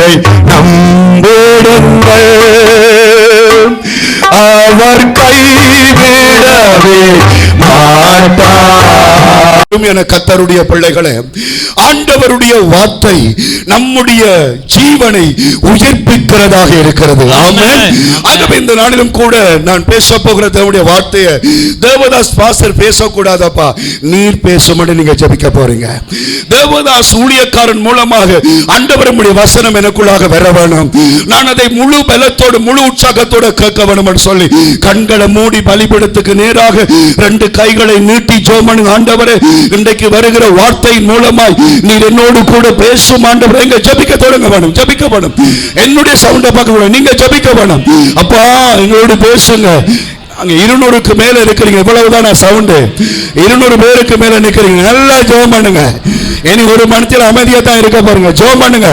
அவரை நம்பிடுங்கள், அவர் கைவிடவே மாட்டார். என கர்த்தருடைய பிள்ளைகளே, ஆண்டவருடைய வார்த்தை நம்முடைய ஜீவனை உயிர்ப்பிக்கிறதாக இருக்கிறது. ஆமென். ஆகவே இந்த நாளிலும் கூட நான் பேச போகிற தேவனுடைய வார்த்தையை தேவதாஸ் பாஸ்டர் பேசக்கூடாதப்பா, நீர் பேசும்படி நீங்க ஜெபிக்க போறீங்க. தேவதாஸ் ஊழியக்காரன் மூலமாக ஆண்டவருடைய வசனம் எனக்குள்ளாக வர வேணும். நான் அதை முழு பலத்தோடு முழு உற்சாகத்தோடு கேட்க வேணும் என்று சொல்லி கண்களை மூடி பலிபீடத்துக்கு நேராக 2 கைகளை நீட்டி ஜெபம் பண்ணி, ஆண்டவரே இன்றைக்கு வருகிற வார்த்தையின் மூலமாய் நீர் என்னோடு கூட பேசும் ஆண்டவரே. எங்க ஜெபிக்க தொடங்க வேணும், ஜெபிக்க வேணும். என்னுடைய சவுண்டை பார்க்க வேணும், நீங்க ஜெபிக்க வேணும். அப்பா எங்களோடு பேசுங்க. அங்க 200க்கு மேல இருக்கிறீங்க, இவ்வளவுதான் சவுண்டு. 200 பேருக்கு மேல நிக்கிறீங்க, நல்லா ஜெபம் பண்ணுங்க. இனி ஒரு மனத்தில் அமைதியா தான் இருக்க பாருங்க, ஜெபம் பண்ணுங்க.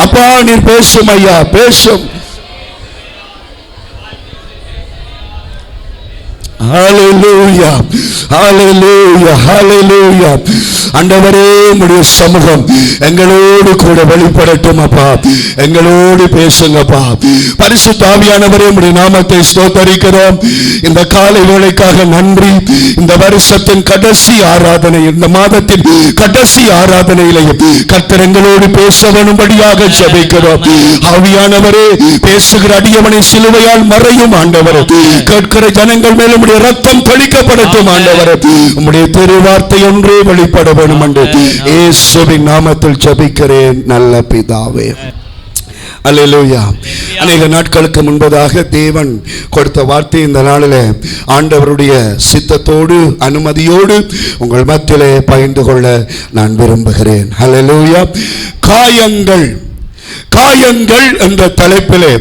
அப்பா நீர் பேசும் ஐயா, பேசும். ஹalleluya, ஹalleluya, ஹalleluya. ஆண்டவரே உம்முடைய சமூகம் எங்களோடு கூட வெளிப்படட்டும் அப்பா, எங்களோடு பேசுங்கப்பா. பரிசுத்த ஆவியானவரே உம்முடைய நாமத்தை ஸ்தோத்திரிக்கிறோம். இந்த காலை வேளைக்காக நன்றி. இந்த வருஷத்தின் கடைசி ஆராதனை, இந்த மாதத்தின் கடைசி ஆராதனையிலேயும் கர்த்தர் எங்களோடு பேச வேண்டும்படியாக ஜெபிக்கிறோம். ஆவியானவரே பேசுகிற அடியவனை சிலுவையால் மறையும் ஆண்டவரே. கேட்கிற ஜனங்கள் மேல் உம்முடைய ரத்தம் தெளிக்கப்படட்டும் ஆண்டவரே. உம்முடைய திருவார்த்தை ஒன்றே வெளிப்பட வேண்டும் என்று இயேசுவின் நாமத்தில் ஜெபிக்கிறேன் நல்ல பிதாவே. அல்லேலூயா. அநேக நாட்களுக்கு முன்பதாக தேவன் கொடுத்த வார்த்தை இந்த நாளிலே ஆண்டவருடைய சித்தத்தோடு அனுமதியோடு உங்கள் மத்தியிலே பகிர்ந்து கொள்ள நான் விரும்புகிறேன். அல்லேலூயா. காயங்கள், காயங்கள் என்ற தலைப்பிலே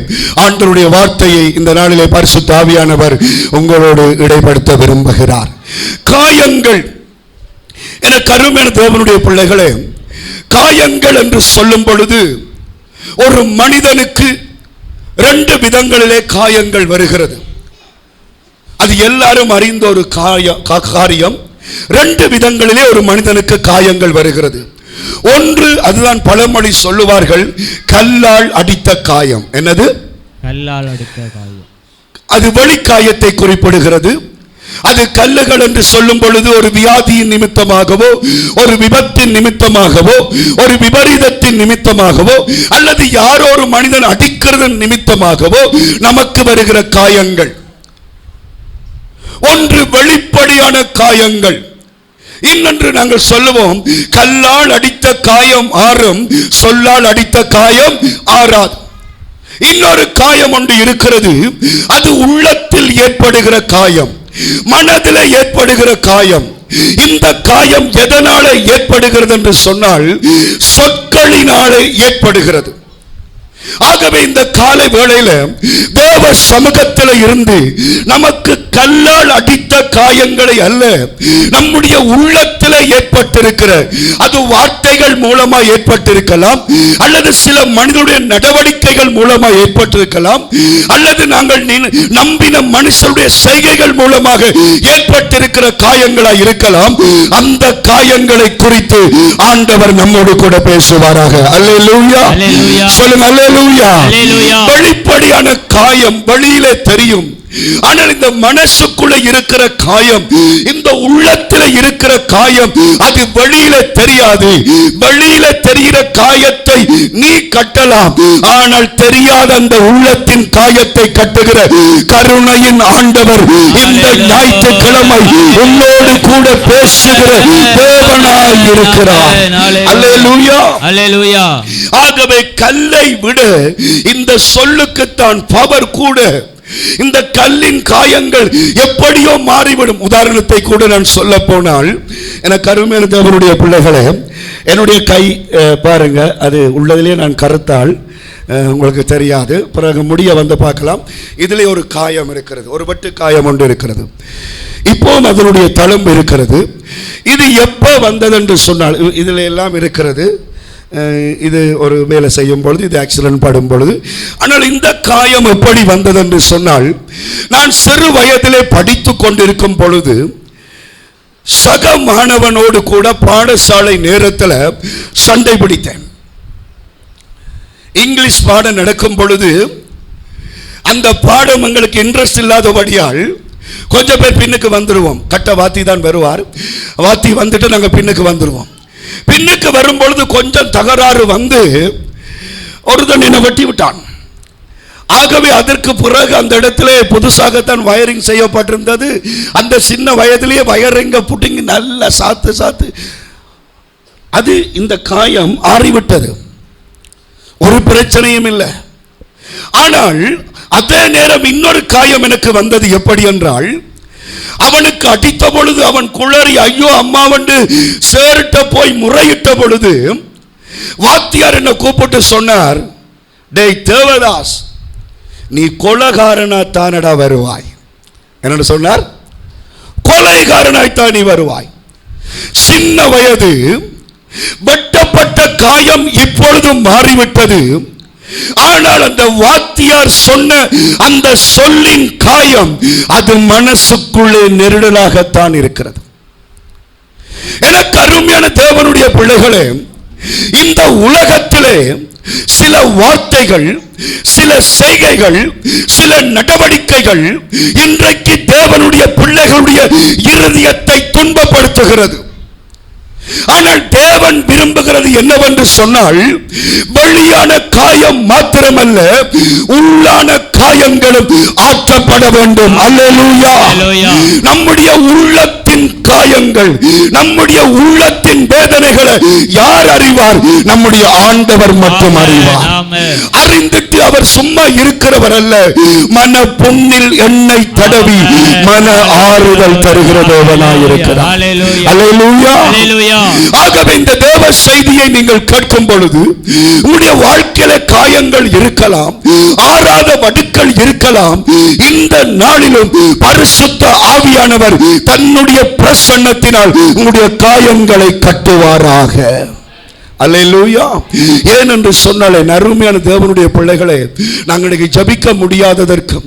ஆண்டவருடைய வார்த்தையை இந்த நாளிலே பரிசுத்த ஆவியானவர் உங்களோடு இடைப்படுத்த விரும்புகிறார். காயங்கள் என கருமையான தேவனுடைய பிள்ளைகளே, காயங்கள் என்று சொல்லும் பொழுது ஒரு மனிதனுக்கு 2 விதங்களிலே காயங்கள் வருகிறது. அது எல்லாரும் அறிந்த ஒரு காரியம். 2 விதங்களிலே ஒரு மனிதனுக்கு காயங்கள் வருகிறது. ஒன்று, அதுதான் பழமொழி சொல்லுவார்கள், கல்லால் அடித்த காயம். என்னது? கல்லால் அடித்த காயம். அது வெளிக்காயத்தை குறிப்பிடுகிறது. அது கல்லுகள் என்று சொல்லும் பொழுது ஒரு வியாதியின் நிமித்தமாகவோ, ஒரு விபத்தின் நிமித்தமாகவோ, ஒரு விபரீதத்தின் நிமித்தமாகவோ, அல்லது யாரோ ஒரு மனிதன் அடிக்கிறதன் நிமித்தமாகவோ நமக்கு வருகிற காயங்கள். ஒன்று வெளிப்படையான காயங்கள். இன்னொன்று நாங்கள் சொல்லுவோம், கல்லால் அடித்த காயம் ஆறும், சொல்லால் அடித்த காயம் ஆறாது. இன்னொரு காயம் ஒன்று இருக்கிறது, அது உள்ளத்தில் ஏற்படுகிற காயம், மனதில் ஏற்படுகிற காயம். இந்த காயம் எதனால ஏற்படுகிறது என்று சொன்னால் சொற்களினாலே ஏற்படுகிறது. ஆகவே இந்த காலை வேளையில தேவ சமூகத்தில் இருந்து நமக்கு கல்லால் அடித்த காயங்களை அல்ல, நம்முடைய உள்ளத்தில் ஏற்பட்டிருக்கிற, அது வார்த்தைகள் மூலமா ஏற்பட்டிருக்கலாம், அல்லது சில மனிதனுடைய நடவடிக்கைகள் மூலமா ஏற்பட்டிருக்கலாம், அல்லது நாங்கள் நம்பின மனுஷனுடைய செய்கைகள் மூலமாக ஏற்பட்டிருக்கிற காயங்களா இருக்கலாம். அந்த காயங்களை குறித்து ஆண்டவர் நம்மோடு கூட பேசுவாராக. அல்லேலூயா. சொல்லுங்க அல்லேலூயா. வெளிப்படையான காயம் வெளியிலே தெரியும், ஆனால் இந்த மனசுக்குள்ள இருக்கிற காயம், இந்த உள்ளத்தில் இருக்கிற காயம், அது வெளியில தெரியாது. வெளியில தெரிகிற காயத்தை நீ கட்டலாம், ஆனால் தெரியாத அந்த உள்ளத்தின் காயத்தை கட்டுகிற கருணையின் ஆண்டவர் இந்த ஞாயிற்றுக்கிழமை உன்னோடு கூட பேசுகிற தேவனாய் இருக்கிறார். அல்லேலூயா, அல்லேலூயா. ஆகவே கல்லை விட இந்த சொல்லுக்குத்தான் பவர் கூட. இந்த கல்லின் காயங்கள் எப்படியோ மாறிவிடும். உதாரணத்தை கூட நான் சொல்ல போனால், எனக்கு அருமையான தேவனுடைய பிள்ளைகளே, என்னுடைய கை பாருங்க, அது உள்ளதிலே நான் கருத்தால் உங்களுக்கு தெரியாது, பிறகு முடிய வந்து பார்க்கலாம். இதிலே ஒரு காயம் இருக்கிறது, ஒரு வெட்டு காயம் ஒன்று இருக்கிறது. இப்போ அதனுடைய தழும்பு இருக்கிறது. இது எப்போ வந்தது என்று சொன்னால், இதில் எல்லாம் இருக்கிறது. இது ஒரு வேலை செய்யும் பொழுது, இது ஆக்சிடென்ட் படும் பொழுது. ஆனால் இந்த காயம் எப்படி வந்தது என்று சொன்னால், நான் சிறு வயதிலே படித்து கொண்டிருக்கும் பொழுது சக மாணவனோடு கூட பாடசாலை நேரத்தில் சண்டை பிடித்தேன். இங்கிலீஷ் பாடம் நடக்கும் பொழுது அந்த பாடம் எங்களுக்கு இன்ட்ரெஸ்ட் இல்லாதபடியால் கொஞ்சம் பேர் பின்னுக்கு வந்துடுவோம். கட்ட வாத்தி தான் வருவார், வாத்தி வந்துட்டு நாங்கள் பின்னுக்கு வந்துடுவோம். பின்னுக்கு வரும் பொழுது கொஞ்சம் தகராறு வந்து ஒருத்தன் என்னை வெட்டி விட்டான். ஆகவே அதற்கு பிறகு அந்த இடத்துல புதுசாகத்தான் வயரிங் செய்யப்பட்டிருந்தது. அந்த சின்ன வயதிலேயே வயரிங்க புட்டிங்க நல்ல சாத்து அது இந்த காயம் ஆறிவிட்டது, ஒரு பிரச்சனையும் இல்லை. ஆனால் அதே நேரம் இன்னொரு காயம் எனக்கு வந்தது. எப்படி என்றால், அவனுக்கு அடித்த பொழுது அவன் குளறி ஐயோ அம்மாவென்று சேரிட்ட போய் முறையிட்ட பொழுது வாத்தியார் என்ன கூப்பிட்டு சொன்னார், டேய் தேவதாஸ், நீ கொலைகாரனா தானடா வருவாய். என்ன சொன்னார்? கொலைகாரனாய்த்தான் நீ வருவாய். சின்ன வயது வெட்டப்பட்ட காயம் இப்பொழுது மாறிவிட்டது. ஆனால் அந்த வாத்தியார் சொன்ன அந்த சொல்லின் காயம் அது மனசுக்குள்ளே நெருடலாகத்தான் இருக்கிறது. எனக்கு அருமையான தேவனுடைய பிள்ளைகளே, இந்த உலகத்திலே சில வார்த்தைகள், சில செய்கைகள், சில நடவடிக்கைகள் இன்றைக்கு தேவனுடைய பிள்ளைகளுடைய இருதயத்தை துன்பப்படுத்துகிறது. ஆனால் தேவன் விரும்புகிறது என்னவென்று சொன்னால், வெளியான காயம் மாத்திரமல்ல, உள்ளான காயங்களும் ஆற்றப்பட வேண்டும். அல்லேலூயா. நம்முடைய உள்ளத்தின் காயங்கள், நம்முடைய உள்ளத்தின் வேதனைகளை யார் அறிவார்? நம்முடைய ஆண்டவர் மட்டும் அறிவார். அறிந்துட்டு அவர் சும்மா இருக்கிறவர் அல்ல, மன பொன்னில் எண்ணெய் தடவி மன ஆறுதல் தருகிற தேவனாய் இருக்கிறார். அல்லேலூயா. ஆகவே இந்த தேவ செய்தியை நீங்கள் கேட்கும் பொழுது உங்களுடைய வாழ்க்கையில காயங்கள் இருக்கலாம், ஆறாத வடுக்கள் இருக்கலாம். இந்த நாளிலும் பரிசுத்த ஆவியானவர் தன்னுடைய பிரசன்னத்தினால் உங்களுடைய காயங்களை கட்டுவாராக. அல்லேலூயா. ஏனென்று சொன்னாலே அருமையான தேவனுடைய பிள்ளைகளே, நாங்கள் ஜபிக்க முடியாததற்கும்,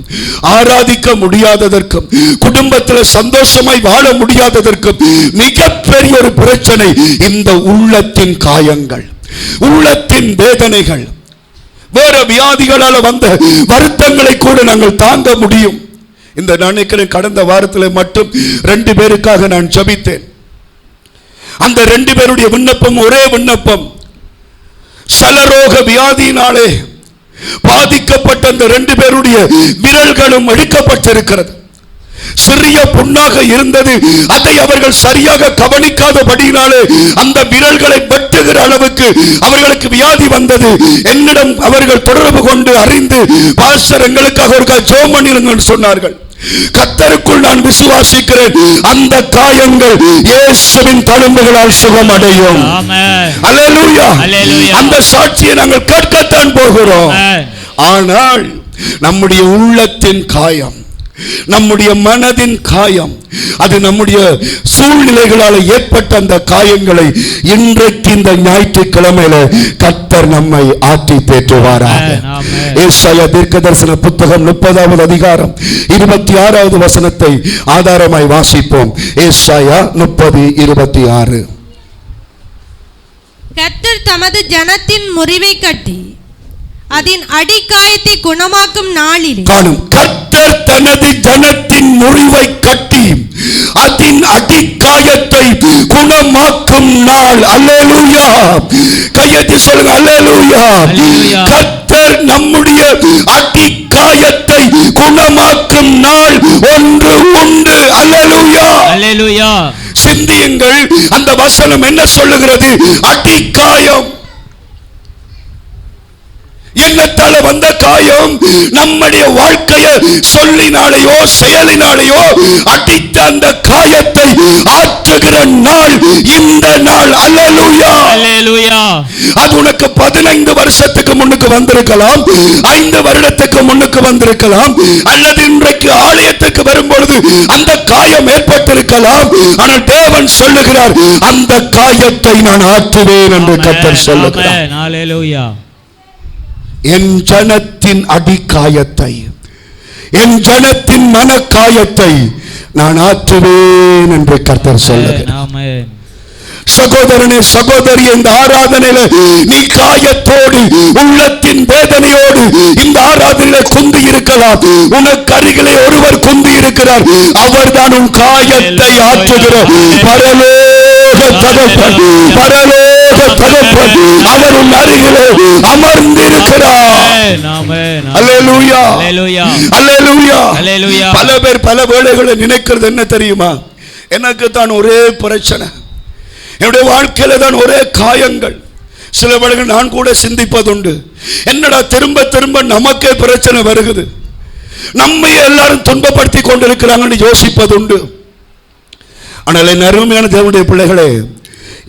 ஆராதிக்க முடியாததற்கும், குடும்பத்தில் சந்தோஷமாய் வாழ முடியாததற்கும் மிகப்பெரிய ஒரு பிரச்சனை இந்த உள்ளத்தின் காயங்கள், உள்ளத்தின் வேதனைகள். வேற வியாதிகளால் வந்த வருத்தங்களை கூட நாங்கள் தாங்க முடியும். இந்த நினைக்கிறேன், கடந்த வாரத்தில் மட்டும் 2 பேருக்காக நான் ஜபித்தேன். அந்த 2 பேருடைய விண்ணப்பம் ஒரே விண்ணப்பம். சலரோக வியாதியினாலே பாதிக்கப்பட்ட அந்த 2 பேருடைய விரல்களும் எடுக்கப்பட்டிருக்கிறது. சிறிய புண்ணாக இருந்தது. அதை அவர்கள் சரியாக கவனிக்காதபடியினாலே அந்த விரல்களை வெட்டுகிற அளவுக்கு அவர்களுக்கு வியாதி வந்தது. என்னிடம் அவர்கள் தொடர்பு கொண்டு அறிந்து, பாஸ்டர் எங்களுக்காக ஒரு ஜெபம் பண்ணிருங்கள் சொன்னார்கள். கர்த்தருக்குள் நான் விசுவாசிக்கிறேன், அந்த காயங்கள் இயேசுவின் தழும்புகளால் சுகமடையும். அல்லேலூயா. அந்த சாட்சியை நாங்கள் கேட்கத்தான் போகிறோம். ஆனால் நம்முடைய உள்ளத்தின் காயம், நம்முடைய மனதின் காயம், அது நம்முடைய சூழ்நிலைகளால் ஏற்பட்ட அந்த காயங்களை இன்றைக்கு இந்த ஞாயிற்றுக்கிழமையில கர்த்தர் நம்மை ஆற்றி தேற்றுவாராக. ஏசாயா தீர்க்கதரிசன புத்தகம் 30வது அதிகாரம் 26வது வசனத்தை ஆதாரமாய் வாசிப்போம். ஏசாயா 30:26. கர்த்தர் தமது ஜனத்தின் முறிவை கட்டி அதன் அடிக்காயத்தை குணமாக்கும் நாளிலே காணும். கர்த்தர் தனது ஜனத்தின் முறிவை கட்டி அதன் அடிக்காயத்தை குணமாக்கும் நாள். அல்லேலூயா. கையெழுத்தி சொல்லுங்க. அல்லேலூயா. கர்த்தர் நம்முடைய அடிக்காயத்தை குணமாக்கும் நாள் ஒன்று உண்டு. அல்லேலூயா. அல்லேலூயா. சிந்தியுங்கள், அந்த வசனம் என்ன சொல்லுகிறது? அடிக்காயம். என்னத்தால வந்த காயம்? நம்முடைய வாழ்க்கைய சொல்லினாலேயோ செயலினாலேயோ அடித்த அந்த காயத்தை ஆற்றுகிற நாள் இந்த நாள். அல்லேலூயா. அல்லேலூயா. அது உனக்கு 15 வருஷத்துக்கு முன்னுக்கு வந்திருக்கலாம், 5 வருடத்துக்கு முன்னுக்கு வந்திருக்கலாம், அல்லது இன்றைக்கு ஆலயத்துக்கு வரும்பொழுது அந்த காயம் ஏற்பட்டிருக்கலாம். ஆனால் தேவன் சொல்லுகிறார், அந்த காயத்தை நான் ஆற்றுவேன் என்று கர்த்தர் சொல்லுகிறார். அல்லேலூயா. என் ஜனத்தின் அடிக்காயத்தை, என் ஜனத்தின் மனக்காயத்தை நான் ஆற்றுவேன் என்று கர்த்தர் சொல்லுகிறார். சகோதரனே, சகோதரி, இந்த ஆராதனையில நீ காயத்தோடு, உள்ளத்தின் வேதனையோடு இந்த ஆராதனையில குந்தி இருக்கலாம். உனக்கு அருகிலே ஒருவர் குந்தி இருக்கிறார். அவர்தான் உன் காயத்தை ஆற்றுகிற பரலோக தகப்பன். பரலோக தகப்பன் அவர் உன் அருகிலே அமர்ந்திருக்கிறார். அல்லேலூயா, அல்லேலூயா, அல்லேலூயா. பல பேர் பல வேளைகளை நினைக்கிறது என்ன தெரியுமா? எனக்கு தான் ஒரே பிரச்சனை, என்னுடைய வாழ்க்கையில தான் ஒரே காயங்கள். சில வேளைகள் நான் கூட சிந்திப்பதுண்டு, என்னடா திரும்ப திரும்ப நமக்கே பிரச்சனை வருகிறது, நம்மையே எல்லாரும் துன்பப்படுத்தி கொண்டிருக்கிறாங்கன்னு யோசிப்பதுண்டு. ஆனால் என் அருமையான தேவனுடைய பிள்ளைகளே,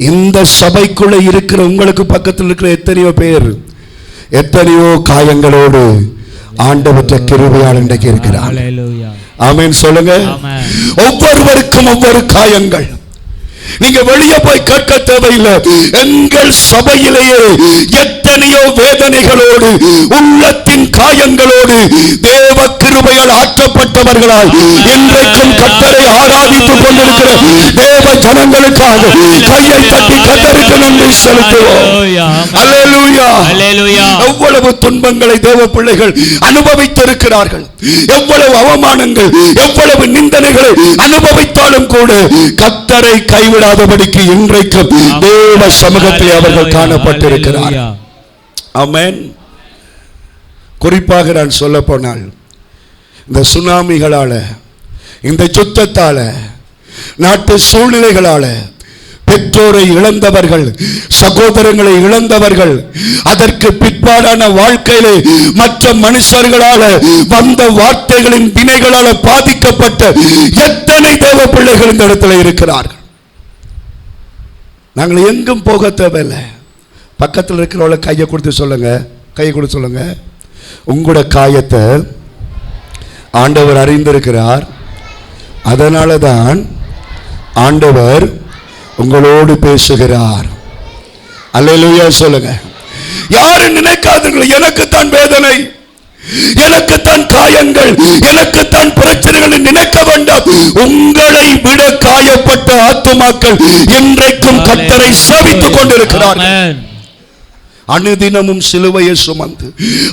இந்த சபைக்குள்ள இருக்கிற உங்களுக்கு பக்கத்தில் இருக்கிற எத்தனையோ பேர் எத்தனையோ காயங்களோடு ஆண்டவற்ற கிருபையால் இன்றைக்கு இருக்கிறார். ஆமென் சொல்லுங்க. ஒவ்வொருவருக்கும் ஒவ்வொரு காயங்கள். நீங்க வெளியே போய் கேட்க தேவையில்லை. எங்கள் சபையிலேயே எத்தனையோ வேதனைகளோடு, உள்ளத்தின் காயங்களோடு தேவ கிருபையால் ஆற்றப்பட்டவர்களால் இன்றைக்கும் கர்த்தரை ஆராதித்துக் கொண்டிருக்கிற தேவ ஜனங்களுக்காக கையை தட்டி கர்த்தருக்கு நன்றி செலுத்துவோம். அல்லேலூயா, அல்லேலூயா. எவ்வளவு துன்பங்களை தேவ பிள்ளைகள் அனுபவித்திருக்கிறார்கள், எவ்வளவு அவமானங்கள், எவ்வளவு நிந்தனைகளை அனுபவித்தாலும் கூட கர்த்தரை கைவிடாதபடிக்கு இன்றைக்கும் தேவ சமூகத்தில் அவர்கள் காணப்பட்டிருக்கிறார். ஆமென். குறிப்பாக நான் சொல்ல போனால், இந்த சுனாமிகளால, இந்த யுத்தத்தால, நாட்டு சூழ்நிலைகளால பெற்றோரை இழந்தவர்கள், சகோதரங்களை இழந்தவர்கள், அதற்கு பிற்பாடான வாழ்க்கையிலே மற்ற மனுஷர்களால வந்த வார்த்தைகளின் வினைகளால பாதிக்கப்பட்ட எத்தனை தேவ பிள்ளைகள் இந்த இடத்துல இருக்கிறார்கள். நாங்கள் எங்கும் போக தேவையில்லை. பக்கத்தில் இருக்கிறவளை கையை கொடுத்து சொல்லுங்க, கையை கொடுத்து சொல்லுங்க, உங்களோட காயத்தை ஆண்டவர் அறிந்திருக்கிறார். அதனால தான் ஆண்டவர் உங்களோடு பேசுகிறார். அல்லேலூயா சொல்லுங்க. யாரும் நினைக்காதீர்கள் எனக்குத்தான் வேதனை, எனக்குத்தான் காயங்கள், எனக்குத்தான் பிரச்சனைகளை நினைக்க வேண்டாம். உங்களை விட காயப்பட்ட ஆத்துமாக்கள் இன்றைக்கும் கர்த்தரை சேவித்துக் கொண்டிருக்கிறார்கள். அனுதினமும் சிலுவையை சுமந்து,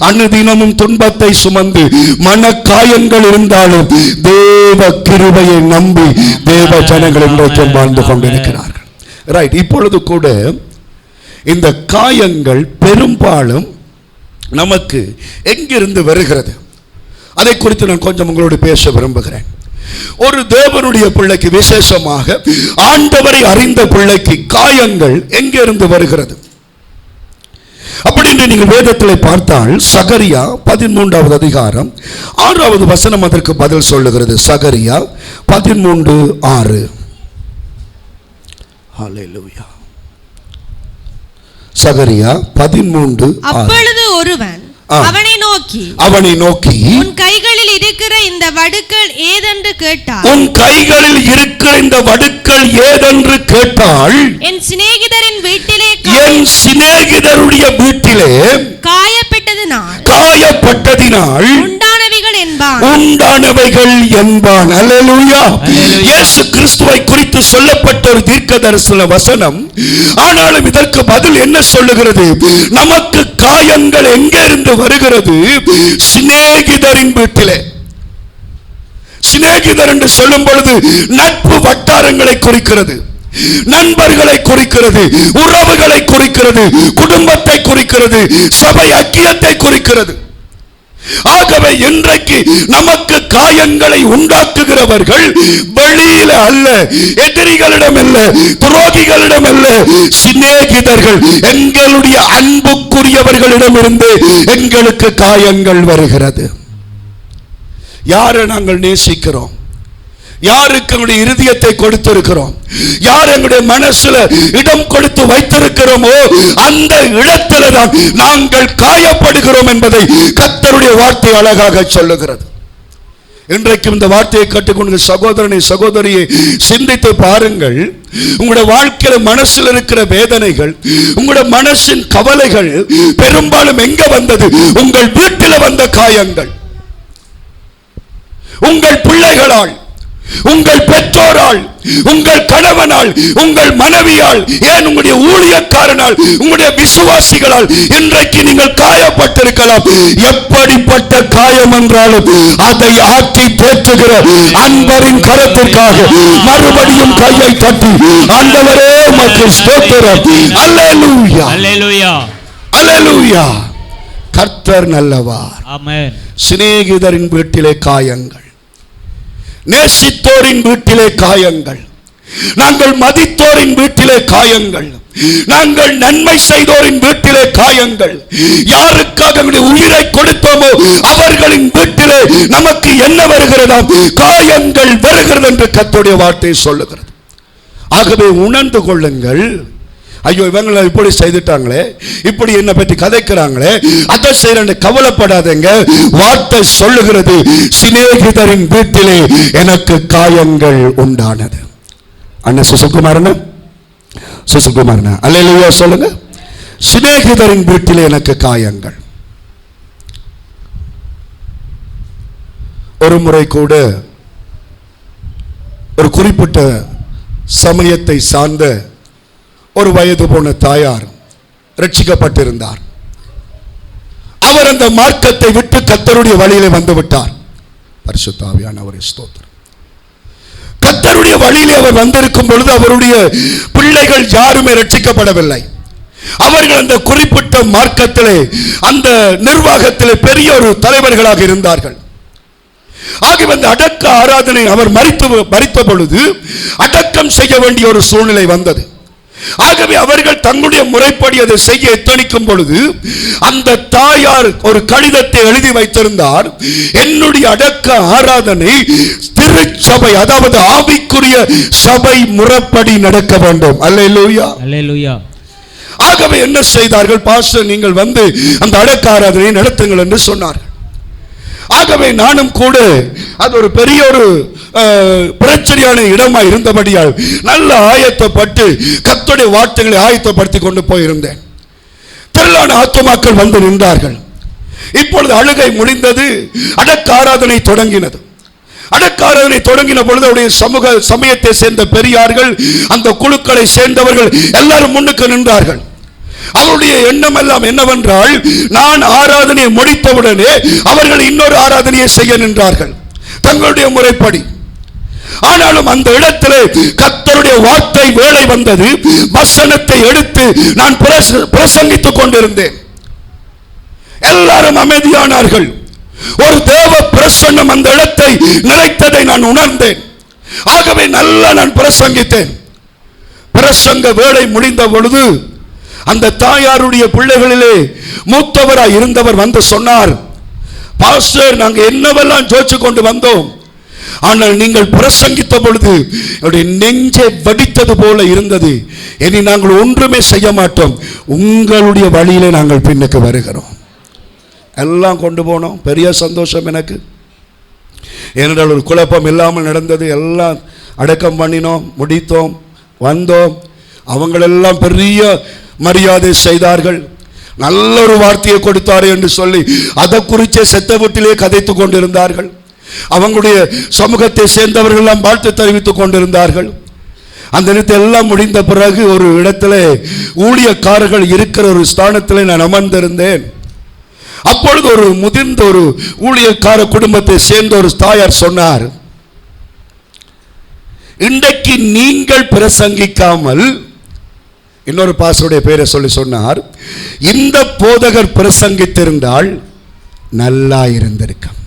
அனுதினமும் துன்பத்தை சுமந்து, மனக்காயங்கள் இருந்தாலும் தேவ கிருபையை நம்பி தேவ ஜனங்கள் இன்றைக்கும் வாழ்ந்து கொண்டிருக்கிறார்கள். ரைட். இப்பொழுது கூட இந்த காயங்கள் பெரும்பாலும் நமக்கு எங்கிருந்து வருகிறது, அதை குறித்து நான் கொஞ்சம் உங்களோடு பேச விரும்புகிறேன். ஒரு தேவனுடைய பிள்ளைக்கு, விசேஷமாக ஆண்டவரை அறிந்த பிள்ளைக்கு காயங்கள் எங்கிருந்து வருகிறது அப்படின்னு நீங்கள் வேதத்தில் பார்த்தால், சகரியா 13வது அதிகாரம் 6வது வசனம் அதற்கு பதில் சொல்லுகிறது. சகரியா 13:6. ஹல்லேலூயா. சகரியா 13:6. அப்பொழுது ஒருவன் அவனை நோக்கி உன் கைகளில் இருக்கிற இந்த வடுக்கள் ஏதென்று கேட்டாள். உன் கைகளில் இருக்கிற இந்த வடுக்கள் ஏதென்று கேட்டாள். என் சிநேகிதரின் வீட்டிலே, என் சிநேகிதருடைய வீட்டிலே காயப்பட்டதினால் உண்டானவைகள் என்பான். அல்லேலூயா. இயேசு கிறிஸ்துவை குறித்து சொல்லப்பட்ட ஒரு தீர்க்கதரிசன வசனம். ஆனாலும் இதற்கு பதில் என்ன சொல்லுகிறது? நமக்கு காயங்கள் எங்கிருந்து வருகிறது? சிநேகிதரின் வீட்டிலே. சிநேகிதர் என்று சொல்லும் பொழுது நட்பு வட்டாரங்களை குறிக்கிறது, நண்பர்களை குறிக்கிறது, உறவுகளை குறிக்கிறது, குடும்பத்தை குறிக்கிறது, சபை ஐக்கியத்தை குறிக்கிறது. ஆகவே இன்றைக்கு நமக்கு காயங்களை உண்டாக்குகிறவர்கள் வெளியில அல்ல, எதிரிகளிடம் அல்ல, துரோகிகளிடம் அல்ல, சிநேகிதர்கள். எங்களுடைய அன்புக்குரியவர்களிடமிருந்து எங்களுக்கு காயங்கள் வருகிறது. யாரை நாங்கள் நேசிக்கிறோம், யாருக்கு எங்களுடைய இருதயத்தை கொடுத்திருக்கிறோம், யார் எங்களுடைய மனசுல இடம் கொடுத்து வைத்திருக்கிறோமோ அந்த இடத்துல தான் நாங்கள் காயப்படுகிறோம் என்பதை கர்த்தருடைய வார்த்தை அழகாக சொல்லுகிறது. இன்றைக்கும் இந்த வார்த்தையை கற்றுக்கொண்டு சகோதரனை, சகோதரியை சிந்தித்து பாருங்கள். உங்களுடைய வாழ்க்கையில மனசில் இருக்கிற வேதனைகள், உங்களுடைய மனசின் கவலைகள் பெரும்பாலும் எங்க வந்தது? உங்கள் வீட்டில் வந்த காயங்கள், உங்கள் பிள்ளைகளால், உங்கள் பெற்றோரால், உங்கள் கணவனால், உங்கள் மனைவியால், ஏன் உங்களுடைய ஊழியக்காரனால், உங்களுடைய விசுவாசிகளால் இன்றைக்கு நீங்கள் காயப்பட்டிருக்கலாம். எப்படிப்பட்ட காயம் என்றாலும் அதை ஆற்றி தேற்றுகிற அன்பரின் கரத்திற்காக மறுபடியும் கையை தட்டி ஆண்டவரே உமக்கு ஸ்தோத்திரம். அல்லேலூயா, அல்லேலூயா, அல்லேலூயா. கர்த்தர் நல்லவர். ஆமென். சிநேகிதரின் வீட்டிலே காயங்கள், நேசித்தோரின் வீட்டிலே காயங்கள், நாங்கள் மதித்தோரின் வீட்டிலே காயங்கள், நாங்கள் நன்மை செய்தோரின் வீட்டிலே காயங்கள், யாருக்காக உயிரை கொடுத்தோமோ அவர்களின் வீட்டிலே நமக்கு என்ன வருகிறதாம்? காயங்கள் வருகிறது என்று கர்த்தருடைய வார்த்தை சொல்லுகிறது. ஆகவே உணர்ந்து கொள்ளுங்கள். ஐயோ இவங்களை இப்படி செய்துட்டாங்களே, இப்படி என்ன பற்றி கதைக்கிறாங்களே, அதை செய்யற கவலைப்படாதீங்க. வார்த்தை சொல்லுகிறது, சிநேகிதரின் வீட்டிலே எனக்கு காயங்கள் உண்டானது. அண்ணன் சுசுகுமாரன், சுசுகுமாரன் அல்லேலூயா சொல்லுங்க. சிநேகிதரின் வீட்டிலே எனக்கு காயங்கள். ஒரு முறை கூட ஒரு குறிப்பிட்ட சமயத்தை சார்ந்த ஒரு வயது போன தாயார் ரட்சிக்கப்பட்டிருந்தார். அவர் அந்த மார்க்கத்தை விட்டு கர்த்தருடைய வழியிலே வந்து விட்டார். பரிசுத்த ஆவியானவரே ஸ்தோத்திரம். கர்த்தருடைய வழியிலே அவர் வந்திருக்கும் பொழுது அவருடைய பிள்ளைகள் யாருமே ரட்சிக்கப்படவில்லை. அவர்கள் அந்த குறிப்பிட்ட மார்க்கத்திலே, அந்த நிர்வாகத்திலே பெரிய ஒரு தலைவர்களாக இருந்தார்கள். ஆகவே அந்த அடக்க ஆராதனை அவர் மரித்த பொழுது அடக்கம் செய்ய வேண்டிய ஒரு சூழ்நிலை வந்தது. ஆகவே அவர்கள் தங்களுடைய முறைப்படி அதை செய்ய எத்தனிக்கும் பொழுது அந்த தாயார் ஒரு கடிதத்தை எழுதி வைத்திருந்தார். என்னுடைய அடக்க ஆராதனை திருச்சபை, அதாவது ஆவிக்குரிய சபை முறைப்படி நடக்க வேண்டும். அல்லேலூயா, அல்லேலூயா. ஆகவே என்ன செய்தார்கள்? பாஸ்டர் நீங்கள் வந்து அந்த அடக்க ஆராதனை நடத்துங்கள் என்று சொன்னார்கள். ஆகவே நானும் கூட அது ஒரு பெரிய ஒரு பிரச்சனையான இடமா இருந்தபடியால் நல்ல ஆயத்தப்பட்டு கர்த்தருடைய வார்த்தைகளை ஆயத்தப்படுத்தி கொண்டு போயிருந்தேன். திரளான ஆத்துமாக்கள் வந்து நின்றார்கள். இப்பொழுது அழுகை முடிந்தது, அடக்க ஆராதனை தொடங்கினது. அடக்க ஆராதனை தொடங்கின பொழுது அவருடைய சமயத்தை சேர்ந்த பெரியார்கள், அந்த குழுக்களை சேர்ந்தவர்கள் எல்லாரும் முன்னுக்கு நின்றார்கள். அவருடைய எண்ணம் எல்லாம் என்னவென்றால், நான் ஆராதனையை முடித்தவுடனே அவர்கள் இன்னொரு ஆராதனையை செய்ய நின்றார்கள் தங்களுடைய முறைப்படி. ஆனாலும் அந்த இடத்திலே கர்த்தருடைய வார்த்தை வேளை வந்தது. வசனத்தை எடுத்து நான் பிரசங்கித்துக் கொண்டிருந்தேன். எல்லாரும் அமைதியானார்கள். ஒரு தேவ பிரசன்னம் அந்த இடத்தை நிறைத்ததை நான் உணர்ந்தேன். ஆகவே நல்லா நான் பிரசங்கித்தேன். பிரசங்க வேளை முடிந்த பொழுது அந்த தாயாருடைய பிள்ளைகளிலே மூத்தவராய் இருந்தவர் வந்து சொன்னார், பாஸ்டர் நாங்க என்னவெல்லாம் ஜோதிச்சு கொண்டு வந்தோம், ஆனால் நீங்கள் பிரசங்கித்த பொழுது என்னுடைய நெஞ்சை வடித்தது போல இருந்தது. இனி நாங்கள் ஒன்றுமே செய்ய மாட்டோம், உங்களுடைய வழியிலே நாங்கள் பின்னுக்கு வருகிறோம். எல்லாம் கொண்டு போனோம். பெரிய சந்தோஷம் எனக்கு. ஏனென்றால் ஒரு குழப்பம் இல்லாமல் நடந்தது. எல்லாம் அடக்கம் பண்ணினோம், முடித்தோம், வந்தோம். அவங்களெல்லாம் பெரிய மரியாதை செய்தார்கள். நல்ல ஒரு வார்த்தையை கொடுத்தாரு என்று சொல்லி அதை குறிச்சே செத்த வீட்டிலே கதைத்துக் கொண்டிருந்தார்கள். அவங்களுடைய சமூகத்தை சேர்ந்தவர்கள் எல்லாம் வாழ்த்து தெரிவித்துக் கொண்டிருந்தார்கள். அந்த நேரத்தில் எல்லாம் முடிந்த பிறகு ஒரு இடத்துல ஊழியக்காரர்கள் இருக்கிற ஒரு ஸ்தானத்தில் நான் அமர்ந்திருந்தேன். அப்பொழுது ஒரு முதிர்ந்த ஒரு ஊழியக்கார குடும்பத்தை சேர்ந்த ஒரு தாயார் சொன்னார், இன்றைக்கு நீங்கள் பிரசங்கிக்காமல், இன்னொரு பாஸ்டருடைய பேரை சொல்லி சொன்னார், இந்த போதகர் பிரசங்கித்திருந்தால் நல்லா இருந்திருக்கும்.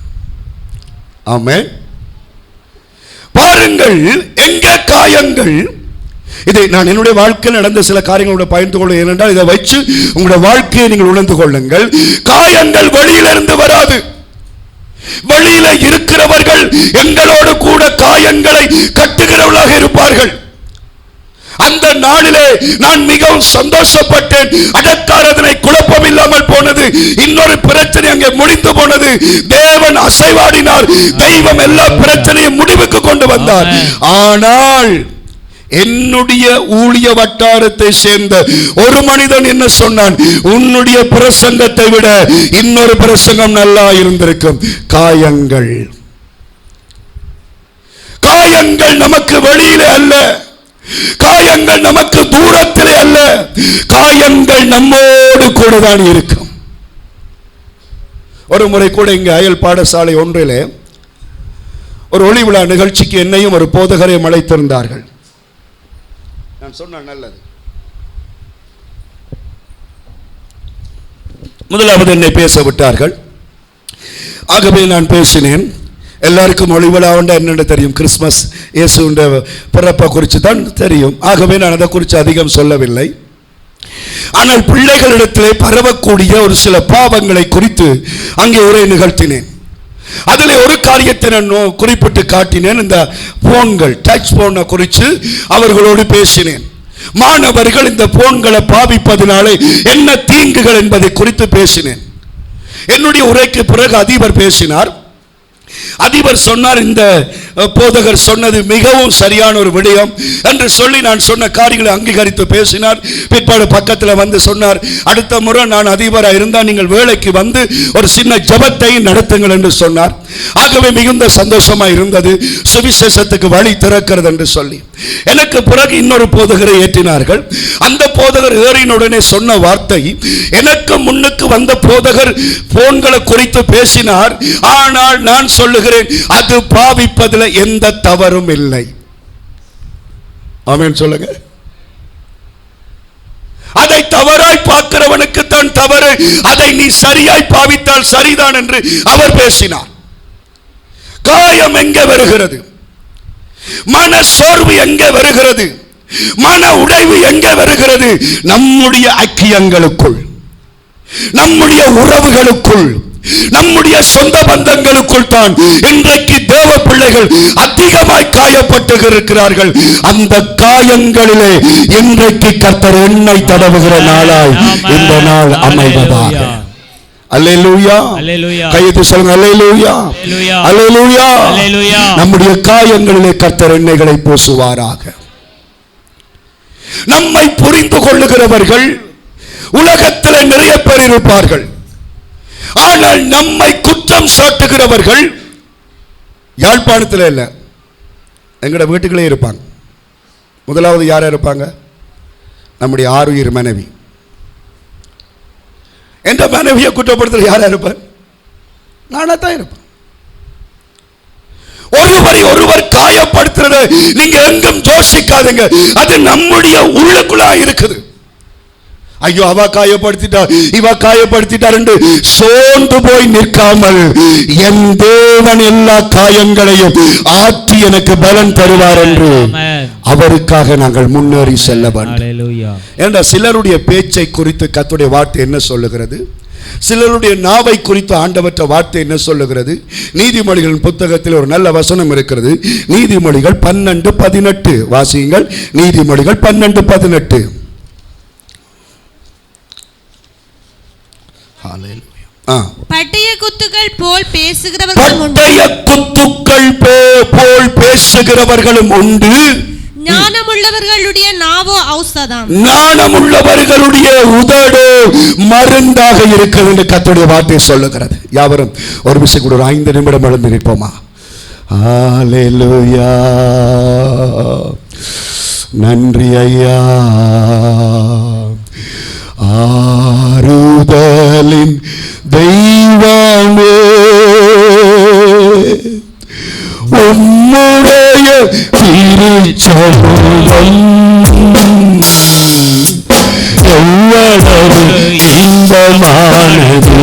ஆமென். பாருங்கள் எங்க காயங்கள். இதை நான் என்னுடைய வாழ்க்கையில் நடந்த சில காரியங்களோட பகிர்ந்து கொள்ள, ஏனென்றால் இதை வச்சு உங்களுடைய வாழ்க்கையை நீங்கள் உணர்ந்து கொள்ளுங்கள். காயங்கள் வெளியிலிருந்து வராது. வெளியில இருக்கிறவர்கள் எங்களோடு கூட காயங்களை கட்டுகிறவர்களாக இருப்பார்கள். அந்த நாளிலே நான் மிகவும் சந்தோஷப்பட்டேன். அடக்காரதனை குழப்பம் இல்லாமல் போனது. இன்னொரு பிரச்சனை அங்கே முடிந்து போனது. தேவன் அசைவாடினார். தெய்வம் எல்லா பிரச்சனையும் முடிவுக்கு கொண்டு வந்தார். ஆனால் என்னுடைய ஊழிய வட்டாரத்தை சேர்ந்த ஒரு மனிதன் என்ன சொன்னான், உன்னுடைய பிரசங்கத்தை விட இன்னொரு பிரசங்கம் நல்லா இருந்திருக்கும். காயங்கள் காயங்கள் நமக்கு வெளியிலே அல்ல, காயங்கள் நமக்கு தூரத்திலே அல்ல, காயங்கள் நம்மோடு கூட தான் இருக்கும். ஒரு முறை கூட இங்கே அயல் பாடசாலை ஒன்றிலே ஒரு ஒளி விழா நிகழ்ச்சிக்கு என்னையும் ஒரு போதகரையும் அழைத்திருந்தார்கள். நான் சொன்ன நல்லது. முதலாவது என்னை பேச விட்டார்கள். ஆகவே நான் பேசினேன். எல்லாருக்கும் ஒளி விழா என்னென்னு தெரியும், கிறிஸ்மஸ் இயேசுண்ட பிறப்பை குறித்து தான் தெரியும். ஆகவே நான் அதை குறித்து அதிகம் சொல்லவில்லை. ஆனால் பிள்ளைகளிடத்திலே பரவக்கூடிய ஒரு சில பாவங்களை குறித்து அங்கே உரை நிகழ்த்தினேன். அதில் ஒரு காரியத்தை நான் குறிப்பிட்டு காட்டினேன். இந்த போன்கள், டச் போனை குறித்து அவர்களோடு பேசினேன். மாணவர்கள் இந்த போன்களை பாவிப்பதனாலே என்ன தீங்குகள் என்பதை குறித்து பேசினேன். என்னுடைய உரைக்கு பிறகு அதிபர் பேசினார். அதிபர் சொன்னார், இந்த போதகர் சொன்னது மிகவும் சரியான ஒரு விடயம் என்று சொல்லி நான் சொன்ன காரியங்களை அங்கீகரித்து பேசினார். பிற்பாடு பக்கத்தில் வந்து சொன்னார், அடுத்த முறை நான் அதிபராக இருந்தால் நீங்கள் வேலைக்கு வந்து ஒரு சின்ன ஜெபத்தை நடத்துங்கள் என்று சொன்னார். ஆகவே மிகுந்த சந்தோஷமாக இருந்தது, சுவிசேஷத்துக்கு வழி திறக்கிறது என்று சொல்லி. எனக்கு பிறகு இன்னொரு போதகரை ஏற்றினார்கள். அந்த போதகர் ஏறினுடனே சொன்ன வார்த்தை, எனக்கு முன்னுக்கு வந்த போதகர் போன்களை குறித்து பேசினார், ஆனால் நான் சொல்லுகிறேன் அது பாவிப்பதில் எந்த தவறும் இல்லை. ஆமென் சொல்லுங்க. அதை தவறாய் பார்க்கிறவனுக்கு தான் தவறு, அதை நீ சரியாய் பாவித்தால் சரிதான் என்று அவர் பேசினார். காயம் எங்கே வருகிறது? மன சோர்வு எங்கே வருகிறது? மன உடைவு எங்கே வருகிறது? நம்முடைய ஐக்கியங்களுக்குள், நம்முடைய உறவுகளுக்குள், நம்முடைய சொந்த பந்தங்களுக்குள் தான் இன்றைக்கு தேவ பிள்ளைகள் அதிகமாய் காயப்பட்டு இருக்கிறார்கள். அந்த காயங்களிலே இன்றைக்கு கர்த்தர் எண்ணெய் தடவுகிற நாளாய் இந்த நாள் அமைவதாக. அல்லேலூயா, கையெழுத்து சொல்லுங்க. அல்லேலூயா, அல்லேலூயா, அல்லேலூயா. நம்முடைய காயங்களிலே கர்த்தர் எண்ணெய்களை பூசுவாராக. நம்மை புரிந்து கொள்ளுகிறவர்கள் உலகத்தில் நிறைய பேர் இருப்பார்கள். ஆனால் நம்மை குற்றம் சாட்டுகிறவர்கள் யாழ்ப்பாணத்தில் இல்ல, எங்கட வீட்டுகளே இருப்பாங்க. முதலாவது யாரா இருப்பாங்க? நம்முடைய ஆருயிர் மனைவி. எந்த மனைவியை குற்றப்படுத்துற யாரா இருப்பார்? நானா தான் இருப்பேன். ஒருவரை ஒருவர் காயப்படுத்துறது நீங்க எங்கும் யோசிக்காதீங்க, அது நம்முடைய உள்ளுக்குள்ள இருக்குது. ஐயோ அவ காயப்படுத்திட்டா, இவ காயப்படுத்திட்டார் என்று சோர்ந்து போய் நிற்காமல், என் தேவன் எல்லா காயங்களையும் ஆற்றி எனக்கு பலன் தருவார் என்று அவருக்காக நாங்கள் முன்னேறி செல்ல வேண்டும். ஏன்னா சிலருடைய பேச்சை குறித்து கர்த்தருடைய வார்த்தை என்ன சொல்லுகிறது? சிலருடைய நாவை குறித்து ஆண்டவற்ற வார்த்தை என்ன சொல்லுகிறது? நீதிமொழிகளின் புத்தகத்தில் ஒரு நல்ல வசனம் இருக்கிறது. நீதிமொழிகள் 12:18 வாசியுங்கள். நீதிமொழிகள் 12:18. பட்டய குத்துக்கள் போல் பேசுகிறவர்களும் உண்டு, ஞானமுள்ளவர்களுடைய நாவோ ஔஷதம், ஞானமுள்ளவர்களுடைய உதடு மருந்தாக இருக்கிறது என்று கர்த்தருடைய வார்த்தை சொல்லுகிறது. யாவரும் ஒரு விஷயம் கூட 5 நிமிடம் எழுந்து நிற்போமா? ஹல்லேலூயா, நன்றி ஐயா. ஆறுதலின் தெய்வமே, உம்முடைய திருச்சமூகம் எவ்வளவு இன்பமானது.